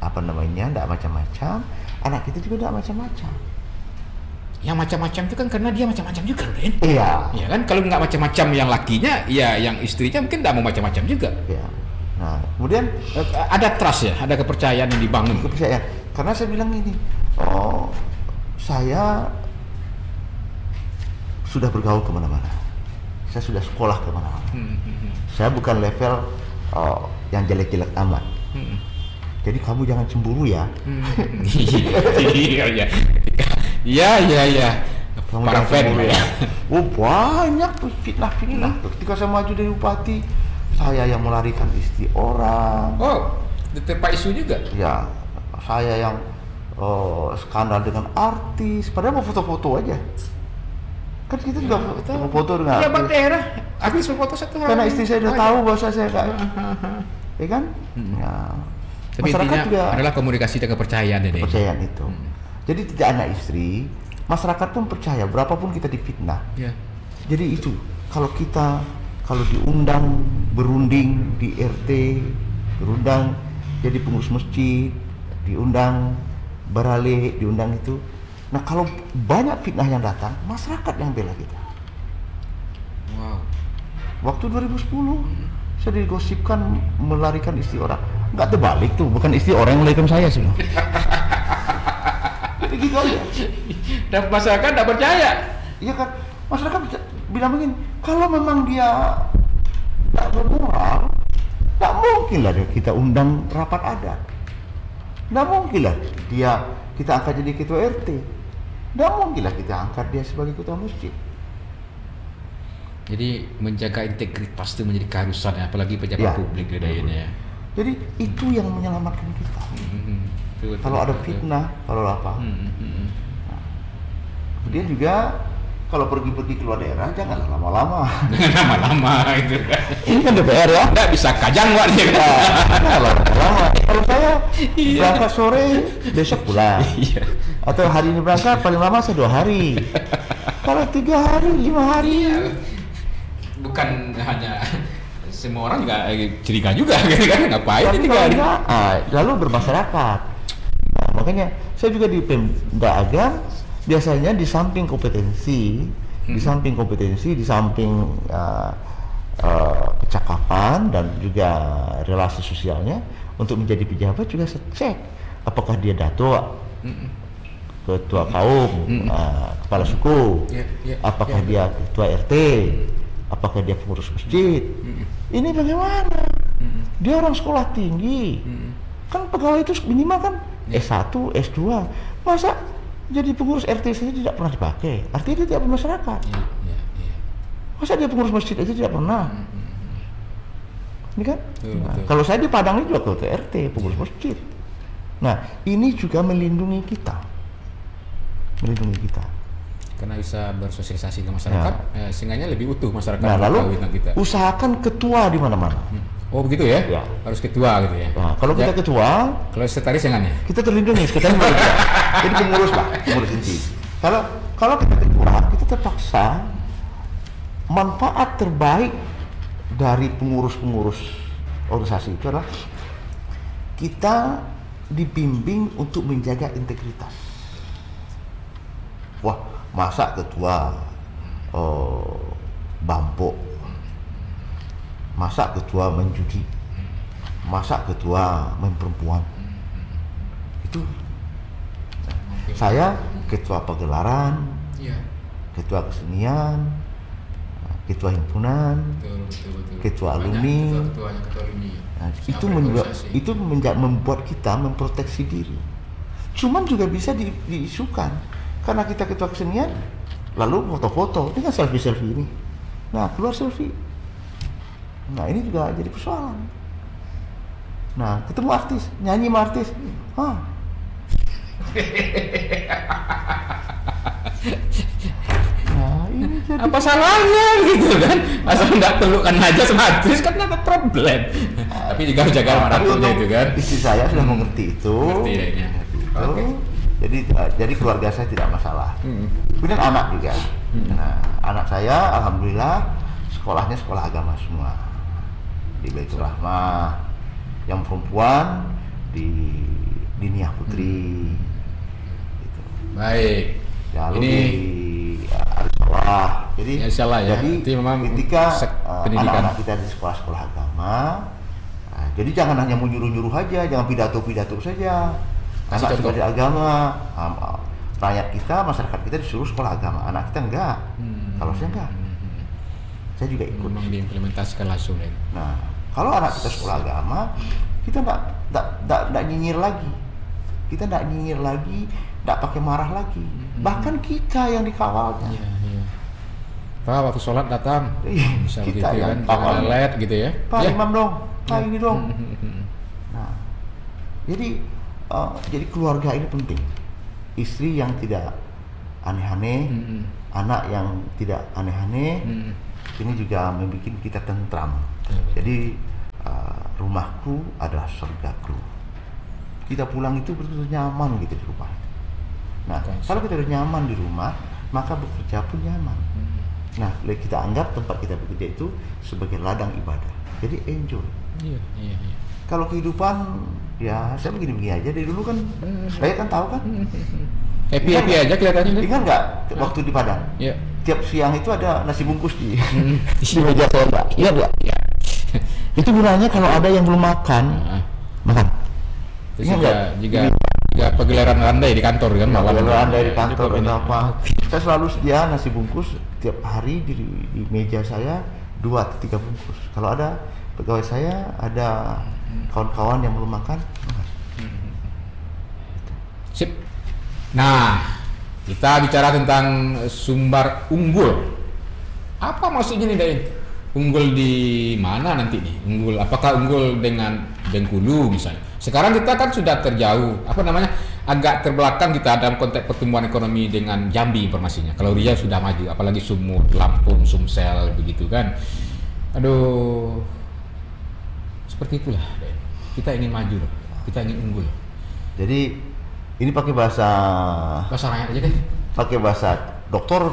tidak macam-macam, anak kita juga tidak macam-macam. Yang macam-macam itu kan karena dia macam-macam juga, Den. Iya. Ya kan, kalau nggak macam-macam yang lakinya, ya yang istrinya mungkin tidak mau macam-macam juga. Iya. Nah, kemudian ada trust ya, ada kepercayaan yang dibangun. Kepercayaan. Karena saya bilang ini, saya sudah bergaul kemana-mana. Saya sudah sekolah kemana-mana. Saya bukan level yang jelek-jelek amat. Jadi kamu jangan cemburu ya. Iya. Para fan ya. Banyak fitnah. Ketika saya maju dari bupati, saya yang melarikan istri orang. Diterpa isu juga? Ya, saya yang skandal dengan artis. Padahal mau foto-foto aja. Kan kita juga foto dengan pejabat daerah habis foto satu hari. Karena istri saya udah tahu bahwa saya enggak. Ya kan? Ya. Tapi masyarakat juga adalah komunikasi dan kepercayaan ini. Kepercayaan itu. Jadi tidak anak istri, masyarakat pun percaya berapapun kita difitnah. Ya. Jadi itu kalau diundang berunding di RT, berundang jadi pengurus masjid, diundang beralih, diundang itu. Nah kalau banyak fitnah yang datang, masyarakat yang bela kita. Wow. Waktu 2010, saya digosipkan melarikan istri orang. Nggak terbalik tuh, bukan istri orang yang melarikan saya sih. Jadi gitu aja. Dan masyarakat nggak percaya. Iya kan, masyarakat bilang begini, kalau memang dia nggak bermoral, nggak mungkin lah kita undang rapat adat. Nggak mungkin lah kita angkat jadi ketua RT. Nggak mungkin lah kita angkat dia sebagai ketua masjid. Jadi menjaga integritas itu menjadi keharusan, apalagi pejabat publik ya. Jadi itu yang menyelamatkan kita. Kalau ada fitnah, kalau apa. Nah, kemudian juga kalau pergi keluar daerah jangan lama-lama. Lama-lama itu kan. Ini kan DPR ya. Nggak bisa kajang Pak dia. Lama-lama. Kalau saya berangkat sore, besok pulang. Atau hari ini berangkat paling lama 2 hari. Kalau 3 hari, 5 hari. Bukan hanya semua orang juga curiga juga kan, ngapain ini kan? Lalu bermasyarakat. Nah, makanya saya juga di Pemda Agam biasanya di samping kompetensi Di samping kompetensi, di samping kecakapan dan juga relasi sosialnya, untuk menjadi pejabat juga cek apakah dia datuk, ketua kaum, kepala suku, apakah dia ketua RT, apakah dia pengurus masjid. Ini bagaimana? Dia orang sekolah tinggi, kan pegawai itu minimal kan S1, S2. Masa jadi pengurus RT saja tidak pernah dipakai? Artinya dia tidak bermasyarakat. Masa dia pengurus masjid itu tidak pernah? Ini kan? Kalau saya di Padang ini juga ketua RT, pengurus masjid. Nah, ini juga melindungi kita. Karena bisa bersosialisasi ke masyarakat, sehingga lebih utuh masyarakat. Nah, lalu kita. Usahakan ketua di mana-mana. Oh begitu ya? Harus ketua gitu ya? Nah, kalau kita ketua, kalau sekretaris jangan ya? Kita terlindungi, sekretaris boleh. Jadi pengurus lah, pengurus inti. Kalau kita ketua, kita terpaksa manfaat terbaik dari pengurus-pengurus organisasi itu adalah kita dibimbing untuk menjaga integritas. Wah, masa ketua bampok, masa ketua menjudi, masa ketua main perempuan. Itu saya ketua pagelaran, ketua kesenian, ketua himpunan, ketua alumni. Nah, itu membuat kita memproteksi diri. Cuman juga bisa diisukan karena kita ketua kesenian, lalu foto-foto dengan selfie ini. Nah, keluar selfie. Nah, ini juga jadi persoalan. Nah, ketemu artis, nyanyi sama artis. Nah, ini jadi apa salahnya gitu kan? Asal nggak pelukan aja sama artis kan ada problem. Tapi juga jaga marahnya itu kan. Istri saya sudah mengerti itu. Jadi keluarga saya tidak masalah. Kemudian anak juga. Nah, anak saya alhamdulillah sekolahnya sekolah agama semua. Di Baitur Rahmah, yang perempuan di Diniyah Putri. Gitu. Baik. Lalu ini di Arisalah. Jadi ketika anak-anak kita di sekolah-sekolah agama, jadi jangan hanya menyuruh-nyuruh aja, jangan pidato-pidato saja. Anak sekolah di agama, rakyat kita, masyarakat kita disuruh sekolah agama, anak kita enggak. Kalau saya enggak. Saya juga ikut. Memang diimplementasikan langsung ya. Nah, kalau anak kita sekolah agama, kita enggak nyinyir lagi. Kita enggak nyinyir lagi, enggak pakai marah lagi. Bahkan kita yang dikawalnya. Pak, waktu sholat datang, bisa kita begitu yang kan, jangan lelet gitu ya. Pak, imam dong, Pak ini dong. Nah, jadi keluarga ini penting. Istri yang tidak aneh-aneh, anak yang tidak aneh-aneh, ini juga membuat kita tentram. Jadi rumahku adalah surgaku. Kita pulang itu betul-betul nyaman gitu di rumah. Nah, kalau kita udah nyaman di rumah, maka bekerja pun nyaman. Nah, kita anggap tempat kita bekerja itu sebagai ladang ibadah. Jadi enjoy. Iya. Kalau kehidupan, ya saya begini-begini aja dari dulu kan. Saya kan tahu kan. Happy aja kelihatannya. Ingat nggak waktu di Padang? Iya. Tiap siang itu ada nasi bungkus di meja saya, Mbak. Iya, Mbak. Iya. Itu gunanya kalau ada yang belum makan, makan. Terus juga pegelaran landai di kantor kan, pegelaran landai di kantor atau apa. Saya selalu sedia nasi bungkus tiap hari di meja saya 2 atau 3 bungkus. Kalau ada pegawai saya, ada kawan-kawan yang belum makan. Sip. Nah, kita bicara tentang sumber unggul. Apa maksudnya nih, Dain? Unggul di mana nanti nih? Unggul, apakah unggul dengan Bengkulu misalnya? Sekarang kita kan sudah terjauh, agak terbelakang kita dalam konteks pertumbuhan ekonomi dengan Jambi informasinya. Kalau Riau sudah maju, apalagi Sumut, Lampung, Sumsel begitu kan. Aduh, seperti itulah. Kita ingin maju loh, kita ingin unggul. Jadi ini pakai bahasa rakyat aja deh. Pakai bahasa dokter.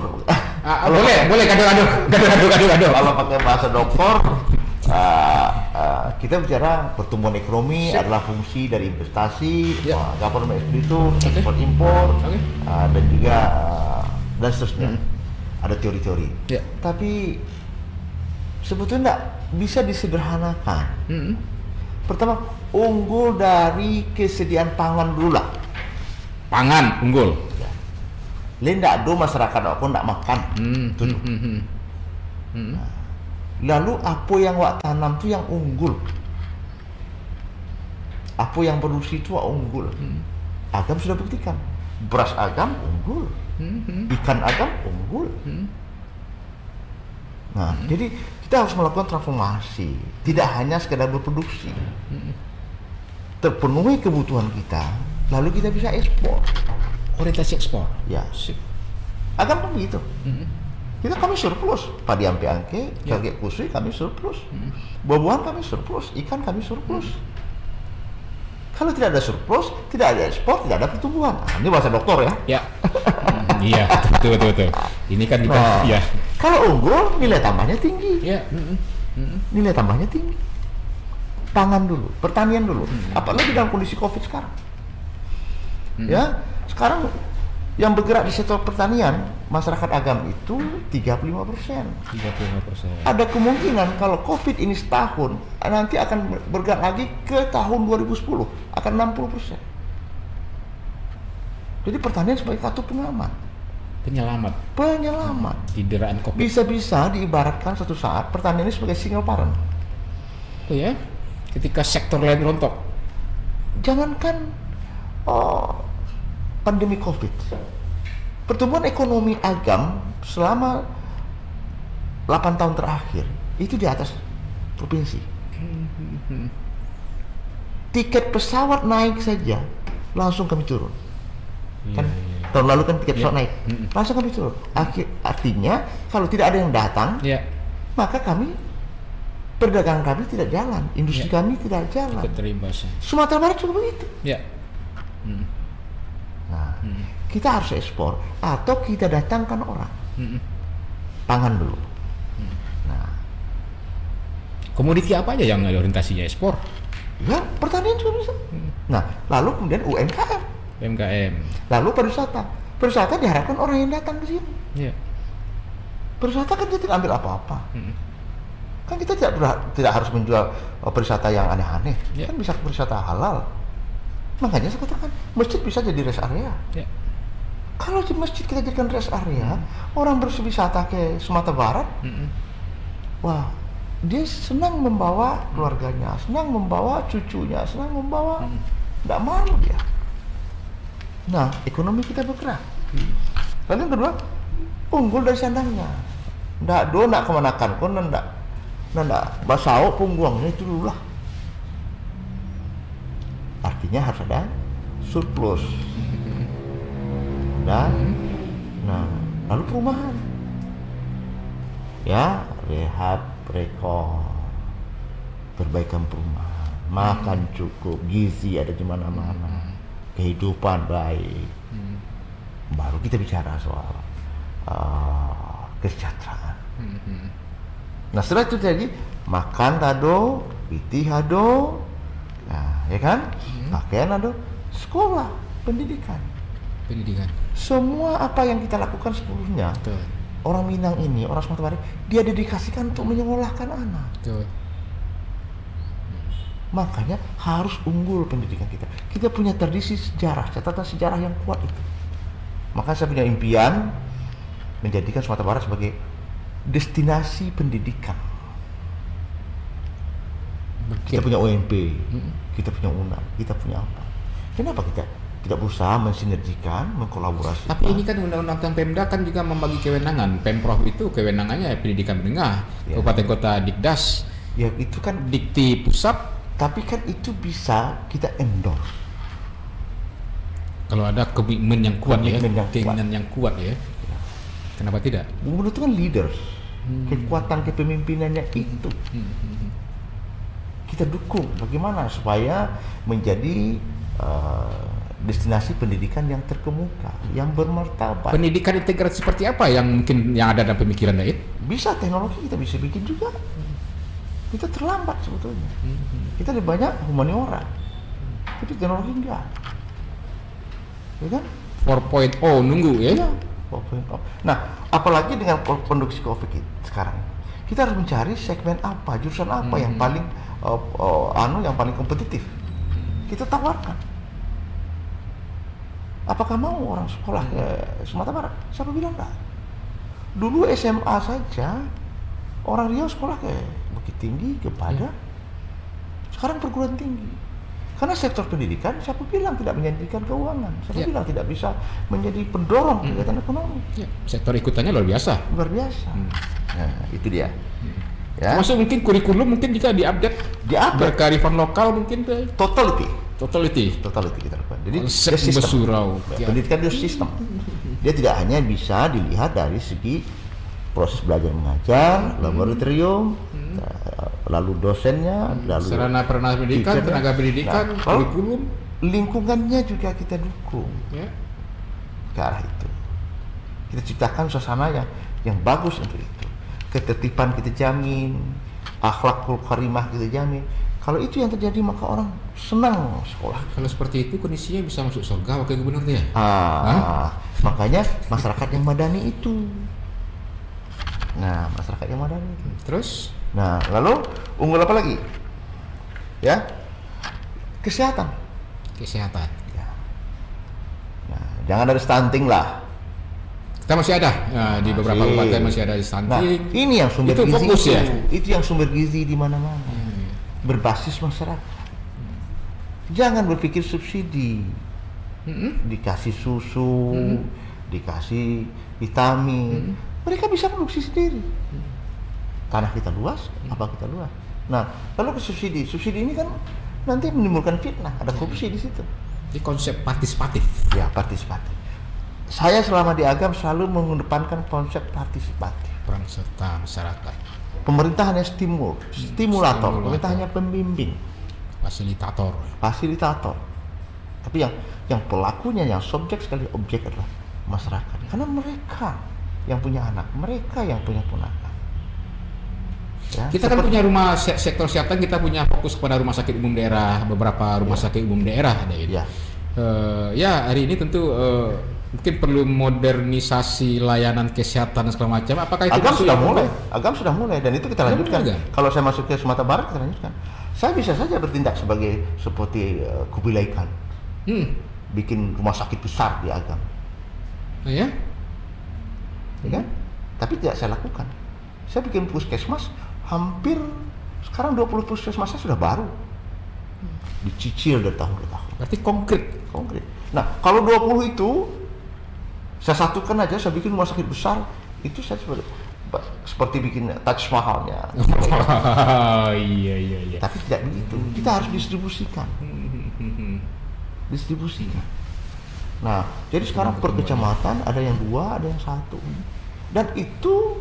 Boleh gado. Kalau pakai bahasa dokter, kita bicara pertumbuhan ekonomi adalah fungsi dari investasi, government itu, ekspor impor, dan juga dan seterusnya. ada teori-teori. Ya. Tapi sebetulnya nggak bisa disederhanakan. Pertama, unggul dari kesediaan pangan dulu lah. Pangan unggul. Ya. Lendak do masyarakat aku ndak makan. Nah, lalu apa yang wak tanam tu yang unggul. Apa yang produksi itu wak unggul. Agam sudah buktikan. Beras agam unggul. Ikan agam unggul. Nah, jadi kita harus melakukan transformasi, tidak hanya sekedar berproduksi. Terpenuhi kebutuhan kita, lalu kita bisa ekspor. Orientasi ekspor. Ya, agam kan begitu. Kami surplus, padi ampe-angke, kaget kusui kami surplus, buah-buahan kami surplus, ikan kami surplus. Kalau tidak ada surplus, tidak ada ekspor, tidak ada pertumbuhan. Nah, ini bahasa dokter ya. Ya. Iya, betul. Ini kan ya. Kalau unggul, nilai tambahnya tinggi. Ya. Nilai tambahnya tinggi. Pangan dulu, pertanian dulu. Apalagi dalam kondisi COVID sekarang. Ya, sekarang yang bergerak di sektor pertanian, masyarakat agam itu 35%. 35%. Ada kemungkinan kalau COVID ini setahun, nanti akan bergerak lagi ke tahun 2010, akan 60%. Jadi pertanian sebagai kartu penyelamat. Di deraan COVID. Bisa-bisa diibaratkan suatu saat pertanian ini sebagai single parent. Oh ya, ketika sektor lain rontok. Jangankan pandemi COVID, pertumbuhan ekonomi agam selama 8 tahun terakhir itu di atas provinsi. Tiket pesawat naik saja langsung kami turun. Kan tahun lalu kan tiket pesawat naik, langsung kami turun. Artinya kalau tidak ada yang datang, maka perdagangan kami tidak jalan, industri kami tidak jalan. Sumatera Barat juga begitu. Nah, kita harus ekspor atau kita datangkan orang. Pangan dulu. Nah, komoditi apa aja yang orientasinya ekspor? Ya, pertanian juga bisa. Nah, lalu kemudian UMKM. Lalu pariwisata. Pariwisata diharapkan orang yang datang ke sini. Pariwisata kan dia tidak ambil apa-apa. Kan kita tidak harus menjual pariwisata yang aneh-aneh. Kan bisa pariwisata halal. Makanya saya katakan masjid bisa jadi rest area. Kalau di masjid kita jadikan rest area, orang berwisata ke Sumatera Barat, wah, dia senang membawa keluarganya, senang membawa cucunya, senang membawa, tidak malu dia. Nah, ekonomi kita bergerak. Lalu yang kedua, unggul dari sandangnya. Ndak kemanakan, kon ndak basau pungguangnya itu dulu lah. Artinya harus ada surplus. Dan lalu perumahan. Ya, rehab, rekor, perbaikan perumahan, makan cukup, gizi ada di mana-mana, kehidupan baik. Baru kita bicara soal kesejahteraan. Nah, setelah itu jadi makan tado, pitih ado, nah, ya kan? Pakaian ada, sekolah, pendidikan. Semua apa yang kita lakukan sebelumnya, orang Minang ini, orang Sumatera Barat, dia dedikasikan untuk menyekolahkan anak. Makanya harus unggul pendidikan kita. Kita punya tradisi sejarah, catatan sejarah yang kuat itu. Maka saya punya impian menjadikan Sumatera Barat sebagai destinasi pendidikan. Kita punya OMP, kita punya UNAM, kita punya apa? Kenapa kita tidak berusaha mensinergikan, mengkolaborasikan? Tapi ini kan undang-undang tentang Pemda kan juga membagi kewenangan. Pemprov itu kewenangannya pendidikan menengah, kabupaten kota Dikdas. Ya itu kan Dikti pusat. Tapi kan itu bisa kita endorse. Kalau ada komitmen yang kuat, keinginan yang kuat ya. Kenapa tidak? Gubernur itu kan leaders, kekuatan kepemimpinannya itu. Kita dukung bagaimana supaya menjadi destinasi pendidikan yang terkemuka, yang bermartabat. Pendidikan integrasi seperti apa yang mungkin yang ada dalam pemikiran Daid? Bisa teknologi kita bisa bikin juga. Kita terlambat sebetulnya. Kita lebih banyak humaniora, tapi teknologi enggak. Ya kan? 4.0 nunggu ya? 4.0. Nah, apalagi dengan produksi COVID sekarang, kita harus mencari segmen apa, jurusan apa yang paling yang paling kompetitif. Kita tawarkan. Apakah mau orang sekolah ke Sumatera Barat? Siapa bilang enggak? Dulu SMA saja orang Riau sekolah ke Bukit Tinggi, ke Padang. Sekarang perguruan tinggi. Karena sektor pendidikan, siapa bilang tidak menjanjikan keuangan? Siapa bilang tidak bisa menjadi pendorong kegiatan ekonomi? Sektor ikutannya luar biasa. Luar biasa. Nah, itu dia. Ya. Termasuk mungkin kurikulum mungkin kita diupdate berkearifan lokal mungkin totality kita lakukan. Jadi bersurau. Pendidikan itu sistem. Dia tidak hanya bisa dilihat dari segi proses belajar mengajar, laboratorium, lalu dosennya, lalu sarana prasarana pendidikan, tenaga pendidikan, kurikulum, lingkungannya juga kita dukung ke arah itu. Kita ciptakan suasana yang bagus untuk itu. Ketertiban kita jamin, akhlakul karimah kita jamin. Kalau itu yang terjadi maka orang senang sekolah. Kalau seperti itu kondisinya bisa masuk surga wakil gubernur ya. Makanya masyarakat yang madani itu. Nah, masyarakat yang madani itu. Terus? Nah, lalu unggul apa lagi? Ya, kesehatan. Ya. Nah, jangan ada stunting lah. Kita masih ada di beberapa kabupaten masih ada stunting. Nah, ini yang sumber itu gizi fokus itu. Ya. Itu yang sumber gizi di mana-mana. Berbasis masyarakat. Jangan berpikir subsidi. Dikasih susu, dikasih vitamin. Mereka bisa produksi sendiri. Tanah kita luas, apa kita luas. Nah, lalu ke subsidi ini kan nanti menimbulkan fitnah, ada korupsi di situ. Ini konsep partisipatif. Ya, partisipatif. Saya selama di Agam selalu mengedepankan konsep partisipatif. Peran serta masyarakat. Pemerintah hanya stimulator, pemerintah hanya pembimbing, fasilitator. Tapi yang pelakunya, yang subjek sekali objek adalah masyarakat. Karena mereka yang punya anak, mereka yang punya ponakan. Ya, kita kan punya rumah sektor kesehatan, kita punya fokus kepada rumah sakit umum daerah, beberapa rumah sakit umum daerah ada ini. Hari ini tentu mungkin perlu modernisasi layanan kesehatan segala macam. Apakah itu Agam sudah mulai dan itu kita lanjutkan. Kalau saya masuk ke Sumatera Barat kita lanjutkan. Saya bisa saja bertindak seperti Kubilai Khan. Bikin rumah sakit besar di Agam. Ya kan? Tapi tidak saya lakukan. Saya bikin puskesmas hampir sekarang 20 puskesmas sudah baru. Dicicil dari tahun ke tahun. Berarti konkret. Nah, kalau 20 itu saya satukan aja, saya bikin rumah sakit besar, itu saya seperti bikin Taj Mahalnya. Iya. Tapi tidak begitu. Kita harus distribusikan. Nah, jadi sekarang per kecamatan ada yang 2, ada yang 1. Dan itu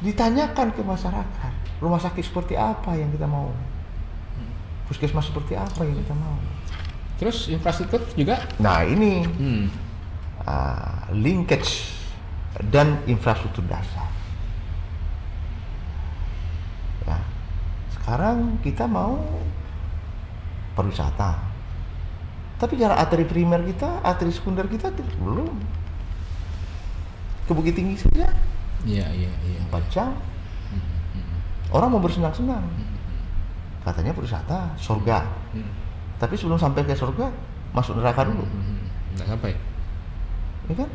ditanyakan ke masyarakat, rumah sakit seperti apa yang kita mau, puskesmas seperti apa yang kita mau. Terus infrastruktur juga? Nah ini linkage dan infrastruktur dasar. Ya. Sekarang kita mau pariwisata, tapi jalan arteri primer kita, arteri sekunder kita belum. Ke Bukit Tinggi saja. Iya. 4 jam. Orang mau bersenang-senang. Katanya berwisata, surga. Tapi sebelum sampai ke surga, masuk neraka dulu. Nggak sampai. Ya kan?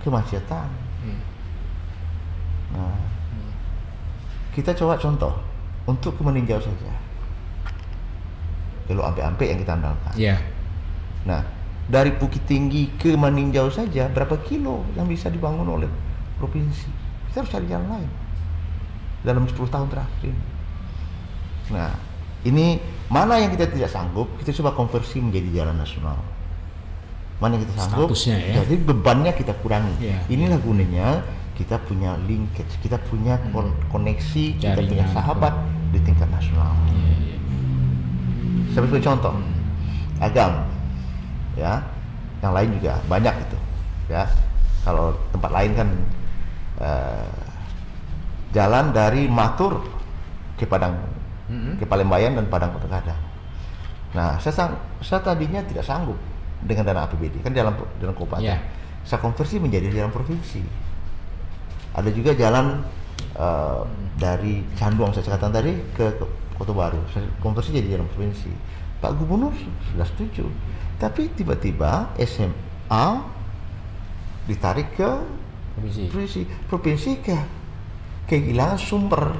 Kemacetan. Nah, kita coba contoh untuk ke Meninjau saja. Kalau ampe-ampe yang kita andalkan. Iya. Nah, dari Bukit Tinggi ke Meninjau saja berapa kilo yang bisa dibangun oleh provinsi? Kita harus cari jalan lain dalam 10 tahun terakhir ini. Nah, ini mana yang kita tidak sanggup, kita coba konversi menjadi jalan nasional. Mana yang kita sanggup, jadi bebannya kita kurangi. Inilah gunanya kita punya linkage, kita punya koneksi, kita punya sahabat di tingkat nasional. Sebagai contoh, Agam, ya, yang lain juga banyak itu, ya. Kalau tempat lain kan jalan dari Matur ke Padang, ke Palembayan dan Padang Kota Gadang. Nah, saya tadinya tidak sanggup dengan dana APBD, kan dalam kabupaten. saya konversi menjadi jalan provinsi. Ada juga jalan dari Canduang saya katakan tadi ke Kota Baru, saya konversi jadi jalan provinsi. Pak Gubernur sudah setuju, tapi tiba-tiba SMA ditarik ke provinsi kehilangan sumber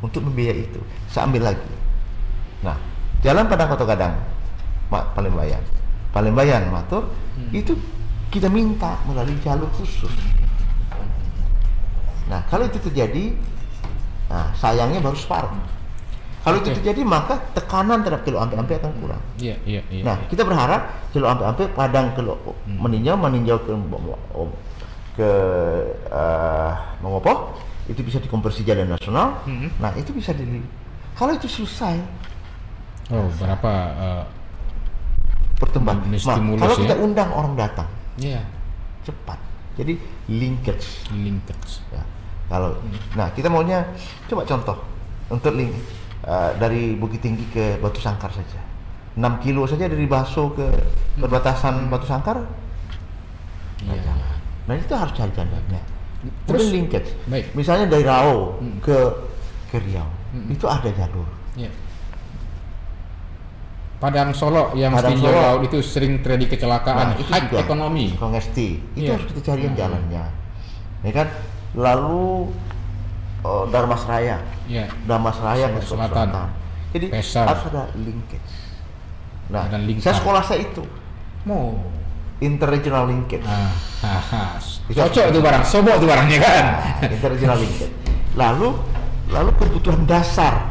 untuk membiayai itu. Saya ambil lagi. Nah, jalan Padang Kota Gadang, Palembayan, Matur, itu kita minta melalui jalur khusus. Nah, kalau itu terjadi, sayangnya baru separuh. Kalau itu terjadi, maka tekanan terhadap Teluk Ampek-Ampek akan kurang. Nah, kita berharap Teluk Ampek-Ampek, Padang meninjau ke Mongopo, itu bisa dikonversi jalan nasional. Nah, itu bisa kalau itu selesai. Berapa pertemuan. Kalau kita ya? undang orang datang, cepat. Jadi linkage. Ya. Kalau, nah kita maunya coba contoh untuk link dari Bukit Tinggi ke Batu Sangkar saja, 6 kilo saja dari Baso ke perbatasan Batu Sangkar. Nah itu harus cari jalannya. Terus linkage. Misalnya dari Rao ke Riau, itu ada jalur. Padang Solo yang tinjau laut itu sering terjadi kecelakaan, high ekonomi. Kongesti. Itu harus kita carikan jalannya. Ya kan? Lalu Darmasraya. Darmasraya ke Selatan. Jadi harus ada linkage. Nah, saya sekolah saya itu. Interregional linkage. Cocok itu barang, sobok itu barangnya kan. Interregional linkage. Lalu kebutuhan dasar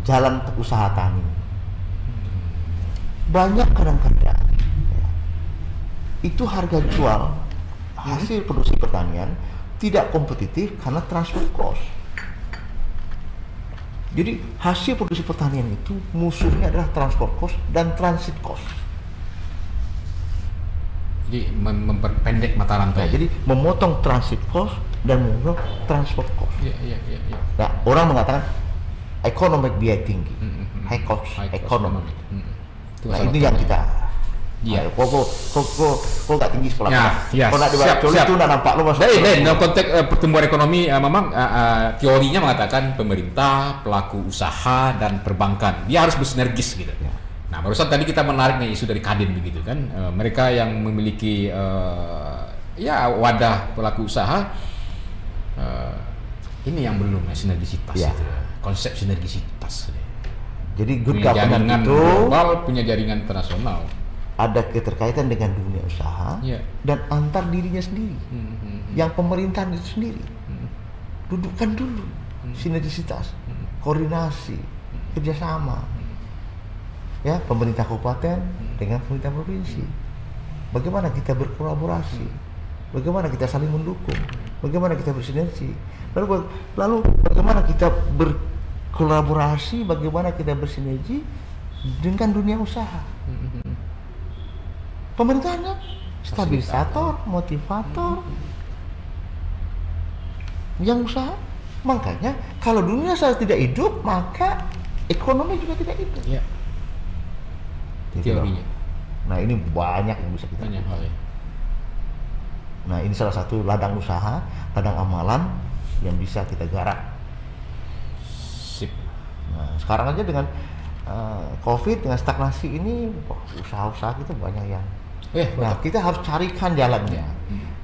jalan usaha tani. Banyak kadang-kadang itu harga jual hasil produksi pertanian tidak kompetitif karena transport cost. Jadi hasil produksi pertanian itu musuhnya adalah transport cost dan transit cost. Jadi memperpendek mata rantai. Jadi memotong transit cost dan memotong transport cost. Nah, orang mengatakan economic biaya tinggi, high cost economic. Nah, ini yang kita. Kok gak tinggi sekolah. Kok nak dibaca itu nak nampak lo masuk. Dalam konteks pertumbuhan ekonomi memang teorinya mengatakan pemerintah, pelaku usaha dan perbankan dia harus bersinergis gitu. Nah, barusan tadi kita menarik nih isu dari Kadin begitu kan. Mereka yang memiliki wadah pelaku usaha ini yang belum sinergisitas itu. Konsep sinergisitas. Jadi good punya governance jaringan itu global, punya jaringan internasional. Ada keterkaitan dengan dunia usaha dan antar dirinya sendiri. Yang pemerintahan itu sendiri. Dudukkan dulu sinergisitas, koordinasi, kerjasama. Ya, pemerintah kabupaten dengan pemerintah provinsi. Bagaimana kita berkolaborasi? Bagaimana kita saling mendukung? Bagaimana kita bersinergi? Lalu bagaimana kita berkolaborasi, bagaimana kita bersinergi dengan dunia usaha. Pemerintahnya stabilisator, motivator, yang usaha. Makanya kalau dunia usaha tidak hidup, maka ekonomi juga tidak hidup. Teorinya. Nah, ini banyak yang bisa kita lakukan. Nah, ini salah satu ladang usaha, ladang amalan yang bisa kita garap. Nah, sekarang aja dengan COVID, dengan stagnasi ini, usaha-usaha kita banyak yang. Nah, kita harus carikan jalannya.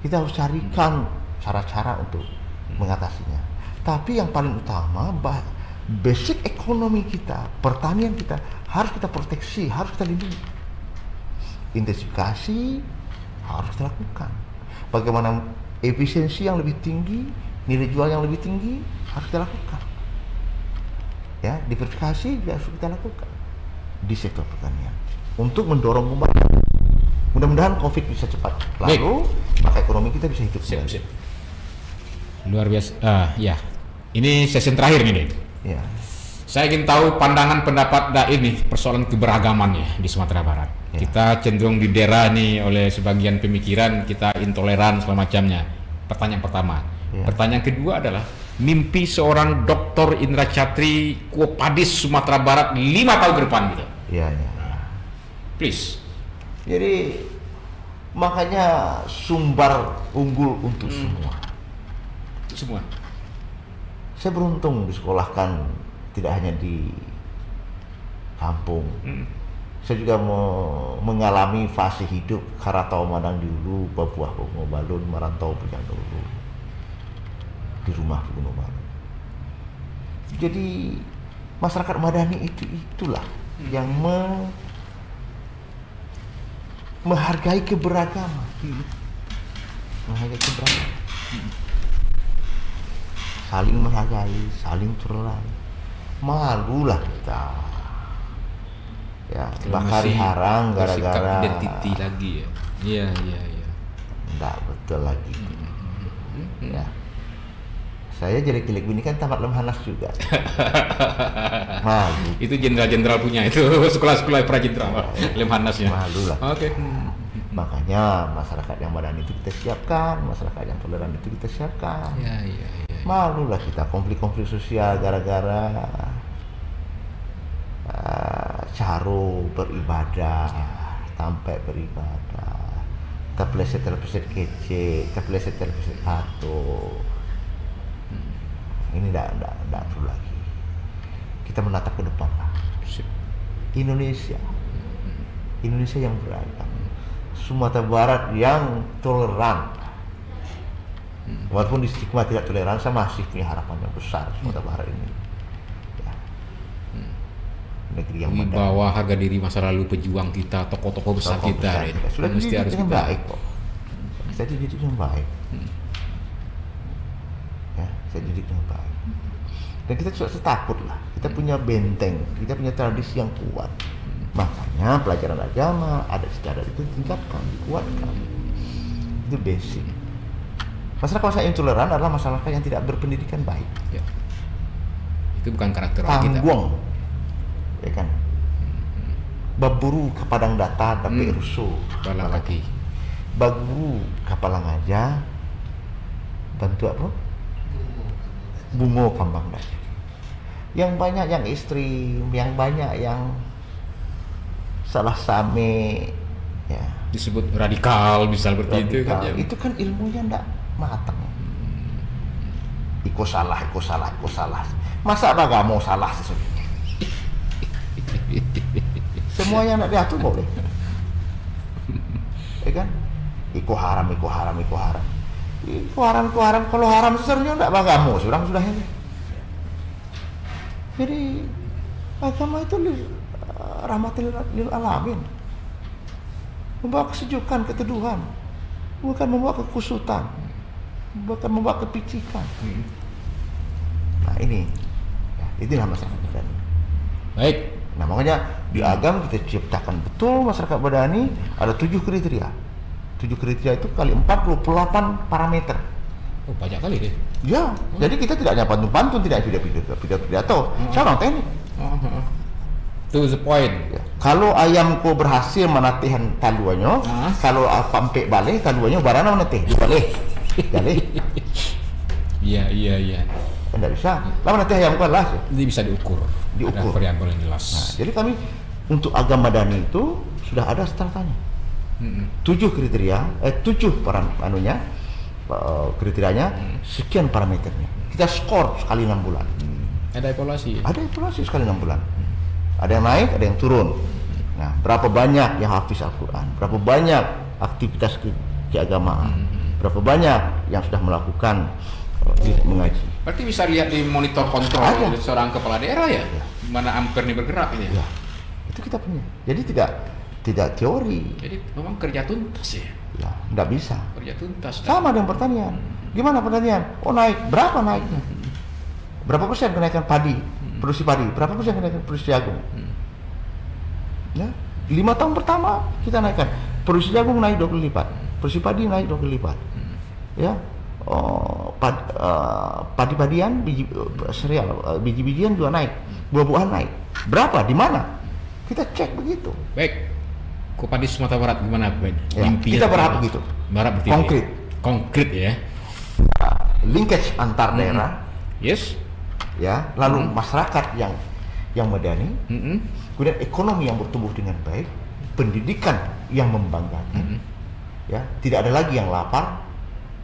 Kita harus carikan cara-cara untuk mengatasinya. Tapi yang paling utama, basic ekonomi kita, pertanian kita harus kita proteksi, harus kita lindungi. Intensifikasi harus kita lakukan. Bagaimana efisiensi yang lebih tinggi, nilai jual yang lebih tinggi harus kita lakukan. Ya, diversifikasi juga harus kita lakukan di sektor pertanian untuk mendorong kembali. Mudah-mudahan COVID bisa cepat lalu, maka ekonomi kita bisa hidup. Siap. Luar biasa. Ini sesi terakhir nih, Dek. Ya. Saya ingin tahu pandangan pendapat Dain nih persoalan keberagaman ya di Sumatera Barat. Kita cenderung didera nih oleh sebagian pemikiran, kita intoleran segala macamnya. Pertanyaan pertama. Pertanyaan kedua adalah mimpi seorang Dr. Indra Chatri Kuopadis Sumatera Barat 5 tahun ke depan gitu. Iya. Please. Jadi Makanya sumber unggul untuk semua. Semua. Saya beruntung disekolahkan tidak hanya di kampung. Saya juga mengalami fase hidup Karatau Madang dulu, Babuah Gunung Balun, merantau Bujang dulu di rumah Gunung Balun. Jadi masyarakat Madani itulah yang menghargai keberagaman, menghargai keberagaman, saling menghargai, saling toleran. Malulah kita, ya bakar harang gara-gara identiti lagi ya. Iya. Enggak betul lagi. Ya. Saya jelek-jelek ini kan tamat Lemhanas juga. Malu. Itu jenderal-jenderal punya itu sekolah-sekolah prajenderal Lemhanasnya. Malu lah. Oke. Makanya masyarakat yang Madani itu kita siapkan, masyarakat yang toleran itu kita siapkan. Iya. Malu lah kita konflik-konflik sosial gara-gara caro beribadah, sampai beribadah, terpeleset kece, terpeleset kartu. Ini tidak perlu lagi. Kita menatap ke depan lah. Indonesia yang beragam, Sumatera Barat yang toleran. Walaupun di stigma tidak toleran, saya masih punya harapan yang besar Sumatera Barat ini. Ya. Negeri yang membawa harga diri masa lalu pejuang kita, tokoh-tokoh besar kita. Sudah dididik dengan baik kok. Kita dididik dengan baik. Ya, saya dididik dengan baik. Dan kita tidak takut lah. Kita punya benteng, kita punya tradisi yang kuat. Makanya pelajaran agama, adat istiadat itu ditingkatkan, dikuatkan. Itu basic. Masyarakat yang intoleran adalah masyarakat yang tidak berpendidikan baik. Ya. Itu bukan karakter kita. Tangguang, ya kan. Baburu ke padang datar tapi rusuh kepala kaki. Baguru kapal aja, bantu apa? Bungo kambang dadi. Yang banyak yang istri, yang banyak yang salah same, ya. Disebut radikal, bisa seperti itu kan. Ya. Itu kan ilmunya ndak matang. Iko salah. Masa agama salah sesuatu? Semuanya nak diatur boleh. Ya kan? Iko haram. Kalau haram sebenarnya enggak agama, sudah ini. Jadi agama itu rahmatil lil alamin. Membawa kesejukan, keteduhan, bukan membawa kekusutan, bukan membawa kepicikan. Nah ini, ya, itulah masyarakat Madani. Baik. Nah makanya di agama kita ciptakan betul masyarakat Madani ada 7 kriteria. 7 kriteria itu kali 48 parameter. Oh banyak kali deh. Ya, jadi kita tidak hanya pantun-pantun, tidak pidato. Saya orang teknik. To the point. Ya. Kalau ayamku berhasil menatihan taluannya, kalau apa empek balik taluannya barana menatih di balik. Balik. Iya. Tidak bisa. Lalu nanti ayam kelas. Ini bisa diukur. Ada variabel yang jelas. Nah, jadi kami untuk agama Madani itu sudah ada startanya. 7 kriteria, 7 kriterianya, sekian parameternya. Kita skor sekali 6 bulan. Ada evaluasi. Ada evaluasi sekali 6 bulan. Ada yang naik, ada yang turun. Nah, berapa banyak yang hafiz Al-Quran, berapa banyak aktivitas keagamaan, berapa banyak yang sudah melakukan mengaji. Berarti bisa lihat di monitor kontrol seorang kepala daerah ya, mana ampere ini bergerak ini. Ya, itu kita punya. Jadi tidak teori. Jadi memang kerja tuntas ya. Ya, tidak bisa. Kerja tuntas. Sama dengan pertanian. Gimana pertanian? Oh naik, berapa naiknya? Berapa persen kenaikan padi, produksi padi? Berapa persen kenaikan produksi jagung? Ya, 5 tahun pertama kita naikkan. Produksi jagung naik 20 lipat, produksi padi naik 20 lipat. Ya, padi-padian, sereal, biji-bijian juga naik, buah-buahan naik. Berapa? Di mana? Kita cek begitu. Baik. Kopadi Sumatera Barat gimana Ben? Ya, kita berharap begitu. Berharap begitu. Konkret ya. Linkage antar daerah. Yes. Ya, lalu masyarakat yang Madani, kemudian ekonomi yang bertumbuh dengan baik, pendidikan yang membanggakan, ya, tidak ada lagi yang lapar,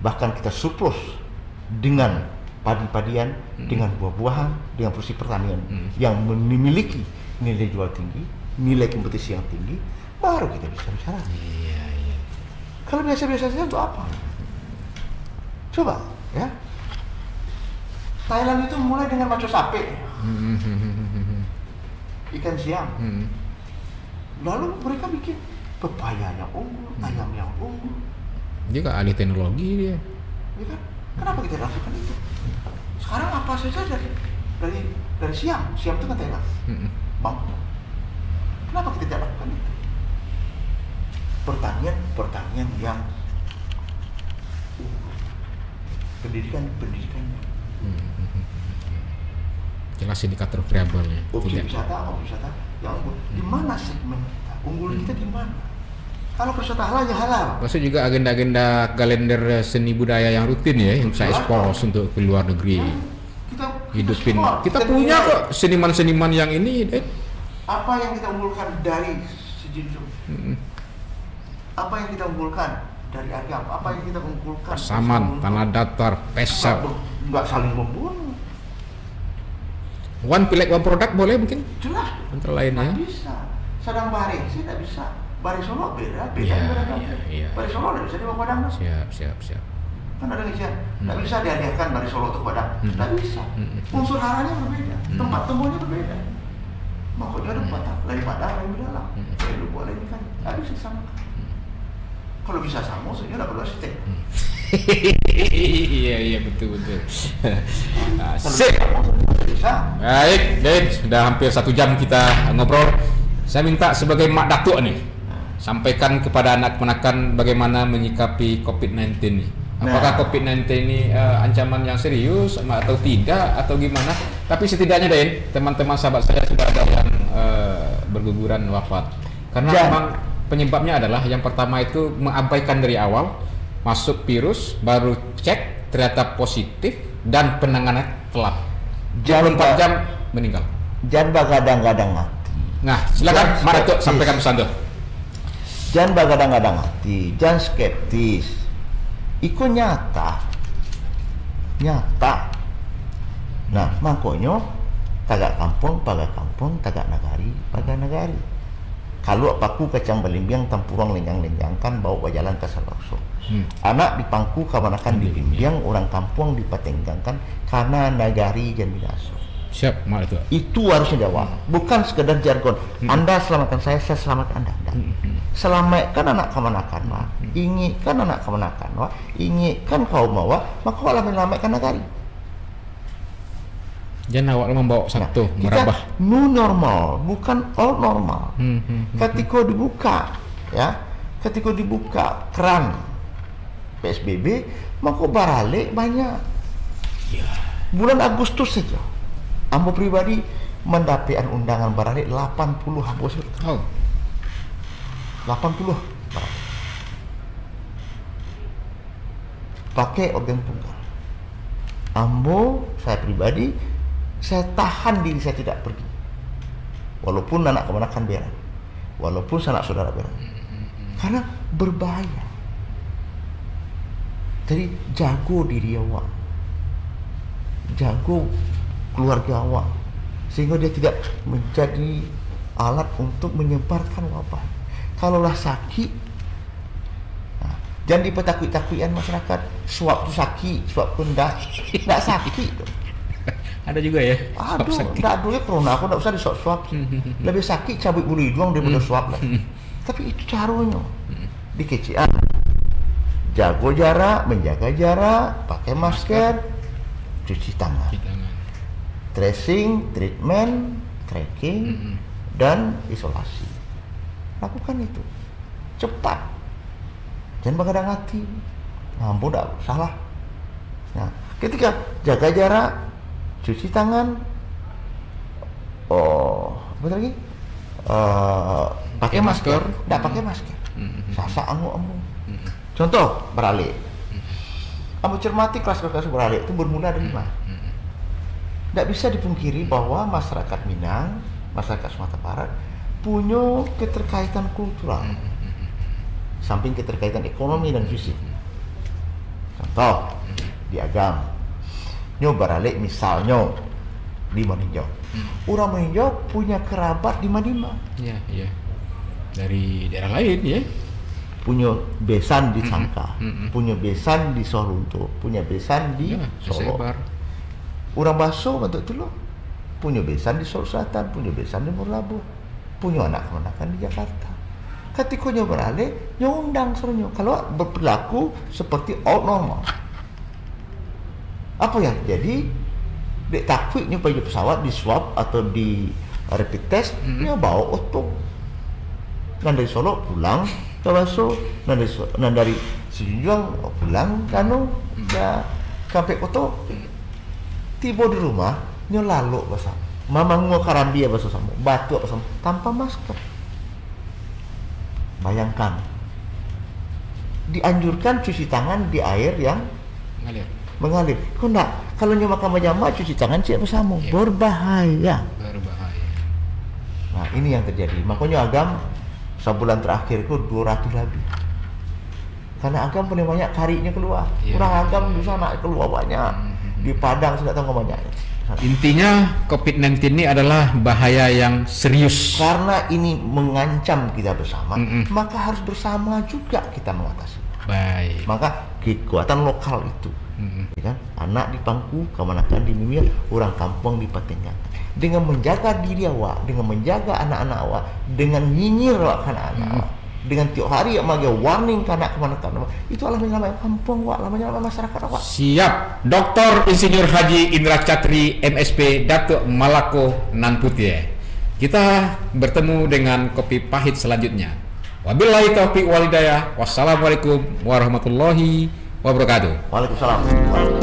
bahkan kita surplus dengan padi-padian, dengan buah-buahan, dengan produksi pertanian yang memiliki nilai jual tinggi, nilai kompetisi yang tinggi, baru kita bisa bicara. Iya, iya. Kalau biasa-biasa saja untuk apa? Coba, ya. Thailand itu mulai dengan maco sapi, ikan siam. Lalu mereka bikin pepaya yang unggul, ayam yang unggul. Dia kan ahli teknologi dia. Ya kan? Kenapa kita lakukan itu? Sekarang apa saja dari siam itu kan Thailand. Bangkok. Kenapa kita tidak lakukan itu? Pertanian yang pendidikan. Jelas indikator variabelnya. Objek wisata yang unggul. Di mana segmen kita? Unggul kita di mana? Kalau wisata halal ya halal. Maksud juga agenda-agenda kalender seni budaya yang rutin ya, yang bisa ekspos untuk ke luar negeri. Kita Hidupin. Kita punya kok seniman-seniman yang ini. Apa yang kita unggulkan dari sejujur? Apa yang kita unggulkan dari agam? Apa yang kita unggulkan? Pasaman, tanah datar, pesel. Enggak saling membunuh. One pileg one product boleh mungkin? Jelas. Antara lainnya. Tidak bisa. Sedang Bari, saya tidak bisa. Bari Solo beda. Iya. Bari Solo tidak bisa dibawa Padang. Siap. Kan ada Indonesia. Tidak bisa dihadiahkan Bari Solo untuk Padang. Tidak bisa. Unsur haranya berbeda. Tempat temuannya berbeda. Makanya ada Padang, lain Padang, lain Bedalang. Lain Lubu, lain Ikan. Tidak bisa sama. Kalau bisa sama, maksudnya tidak perlu arsitek. Iya betul. Sip. Baik, Dain, sudah hampir 1 jam kita ngobrol. Saya minta sebagai mak datuk nih, sampaikan kepada anak keponakan bagaimana menyikapi COVID-19 nih. Apakah COVID-19 ini ancaman yang serius atau tidak atau gimana? Tapi setidaknya Dain, teman-teman sahabat saya sudah ada yang berguguran wafat. Karena memang penyebabnya adalah yang pertama itu mengabaikan dari awal, masuk virus, baru cek ternyata positif dan penanganan telat. 24 jam meninggal. Jangan begadang-gadang hati. Nah, silakan Mak Datuk sampaikan pesan tuh. Jangan begadang-gadang hati, jangan skeptis. Itu nyata. Nah, makanya tagak kampung, tagak nagari. Kalau paku kacang belimbiang tampurang lenjang-lenjangkan bawa berjalan ke salakso. Anak dipangku kamanakan dibimbing, orang kampung dipatenggangkan karena nagari dan binaso. Siap, Mak Datuk. Itu harusnya jawab, bukan sekedar jargon. Anda selamatkan saya selamatkan Anda. Selamatkan anak kamanakan, Wak. Ingitkan anak kamanakan, Wak. Ingitkan kaum Wak. Maka Allah menyelamatkan nagari. Jangan awak membawa satu merambah. New normal, bukan old normal. Ketika dibuka keran PSBB, maka baralik banyak. Bulan Agustus saja, ambo pribadi mendapatkan undangan baralik 80 habis. 80 baralik. Pakai organ tunggal. Ambo saya pribadi, saya tahan diri saya tidak pergi, walaupun anak keponakan beran, walaupun sanak saudara beran, karena berbahaya. Jadi jago diri awak, jago keluarga awak, sehingga dia tidak menjadi alat untuk menyebarkan wabah. Kalaulah sakit, jangan dipetakui-takuian masyarakat. Swab tu sakit, swab tu tidak sakit. Ada juga ya. Aduh, enggak ya corona, aku enggak usah diswab. Lebih sakit cabut bulu hidung daripada swab lah. Tapi itu caranya. Di kecian. Jago jarak, menjaga jarak, pakai masker, cuci tangan. Tracing, treatment, tracking, dan isolasi. Lakukan itu. Cepat. Jangan begadang hati. Mampu enggak salah. Nah, ketika jaga jarak, cuci tangan, apa lagi? Pakai masker, tidak pakai masker. Sasak amu. Contoh beralik. Kamu cermati kelas beralik itu bermula dari mana? Tidak bisa dipungkiri bahwa masyarakat Minang, masyarakat Sumatera Barat punya keterkaitan kultural samping keterkaitan ekonomi dan fisik. Contoh di agam, nyo baralik misalnya di Maninjau. Orang Maninjau punya kerabat di Manima. Iya, iya. Dari daerah lain ya. Punya besan di Sangka, punya besan di Solunto, punya besan di Solo. Orang Baso bentuk tu loh, punya besan di Solo Selatan, punya besan di Murlabu, punya anak keponakan di Jakarta. Ketika nyo beralih, nyo undang sebenarnya kalau berperilaku seperti out normal. Apa yang jadi? Dek takut nyo pergi pesawat di swab atau di rapid test, nyo bawa otot. Dan dari Solo pulang ke Baso, dan dari Sejunjung pulang kanu ya sampai Koto. Tiba di rumah nyo lalu basah. Mama ngo karambia basah sama, batu basah tanpa masker. Bayangkan, dianjurkan cuci tangan di air yang mengalir. Kok enggak? Kalau nyo makan majama cuci tangan siapa sama? Ya. Berbahaya. Nah ini yang terjadi. Makanya agam sebulan terakhir itu 200 lebih. Karena agam paling banyak karinya keluar. Kurang agam di sana keluar banyak. Di Padang sudah tahu banyak. Intinya COVID-19 ini adalah bahaya yang serius. Karena ini mengancam kita bersama, maka harus bersama juga kita mengatasi. Baik. Maka kekuatan lokal itu, ya kan? Anak di Pangku, Kamanakan di Mimia, orang kampung di Patenggang. Dengan menjaga diri awak, dengan menjaga anak-anak awak, dengan nyinyir awak anak-anak awak, dengan tiap hari awak magi warning kanak Kamanakan, itu adalah kampung awak, namanya masyarakat awak. Siap. Dr. Insinyur Haji Indra Catri, MSP, Datuk Malako Nan Putih. Kita bertemu dengan kopi pahit selanjutnya. Wabillahi taufiq wal hidayah. Wassalamualaikum warahmatullahi wabarakatuh. Waalaikumsalam.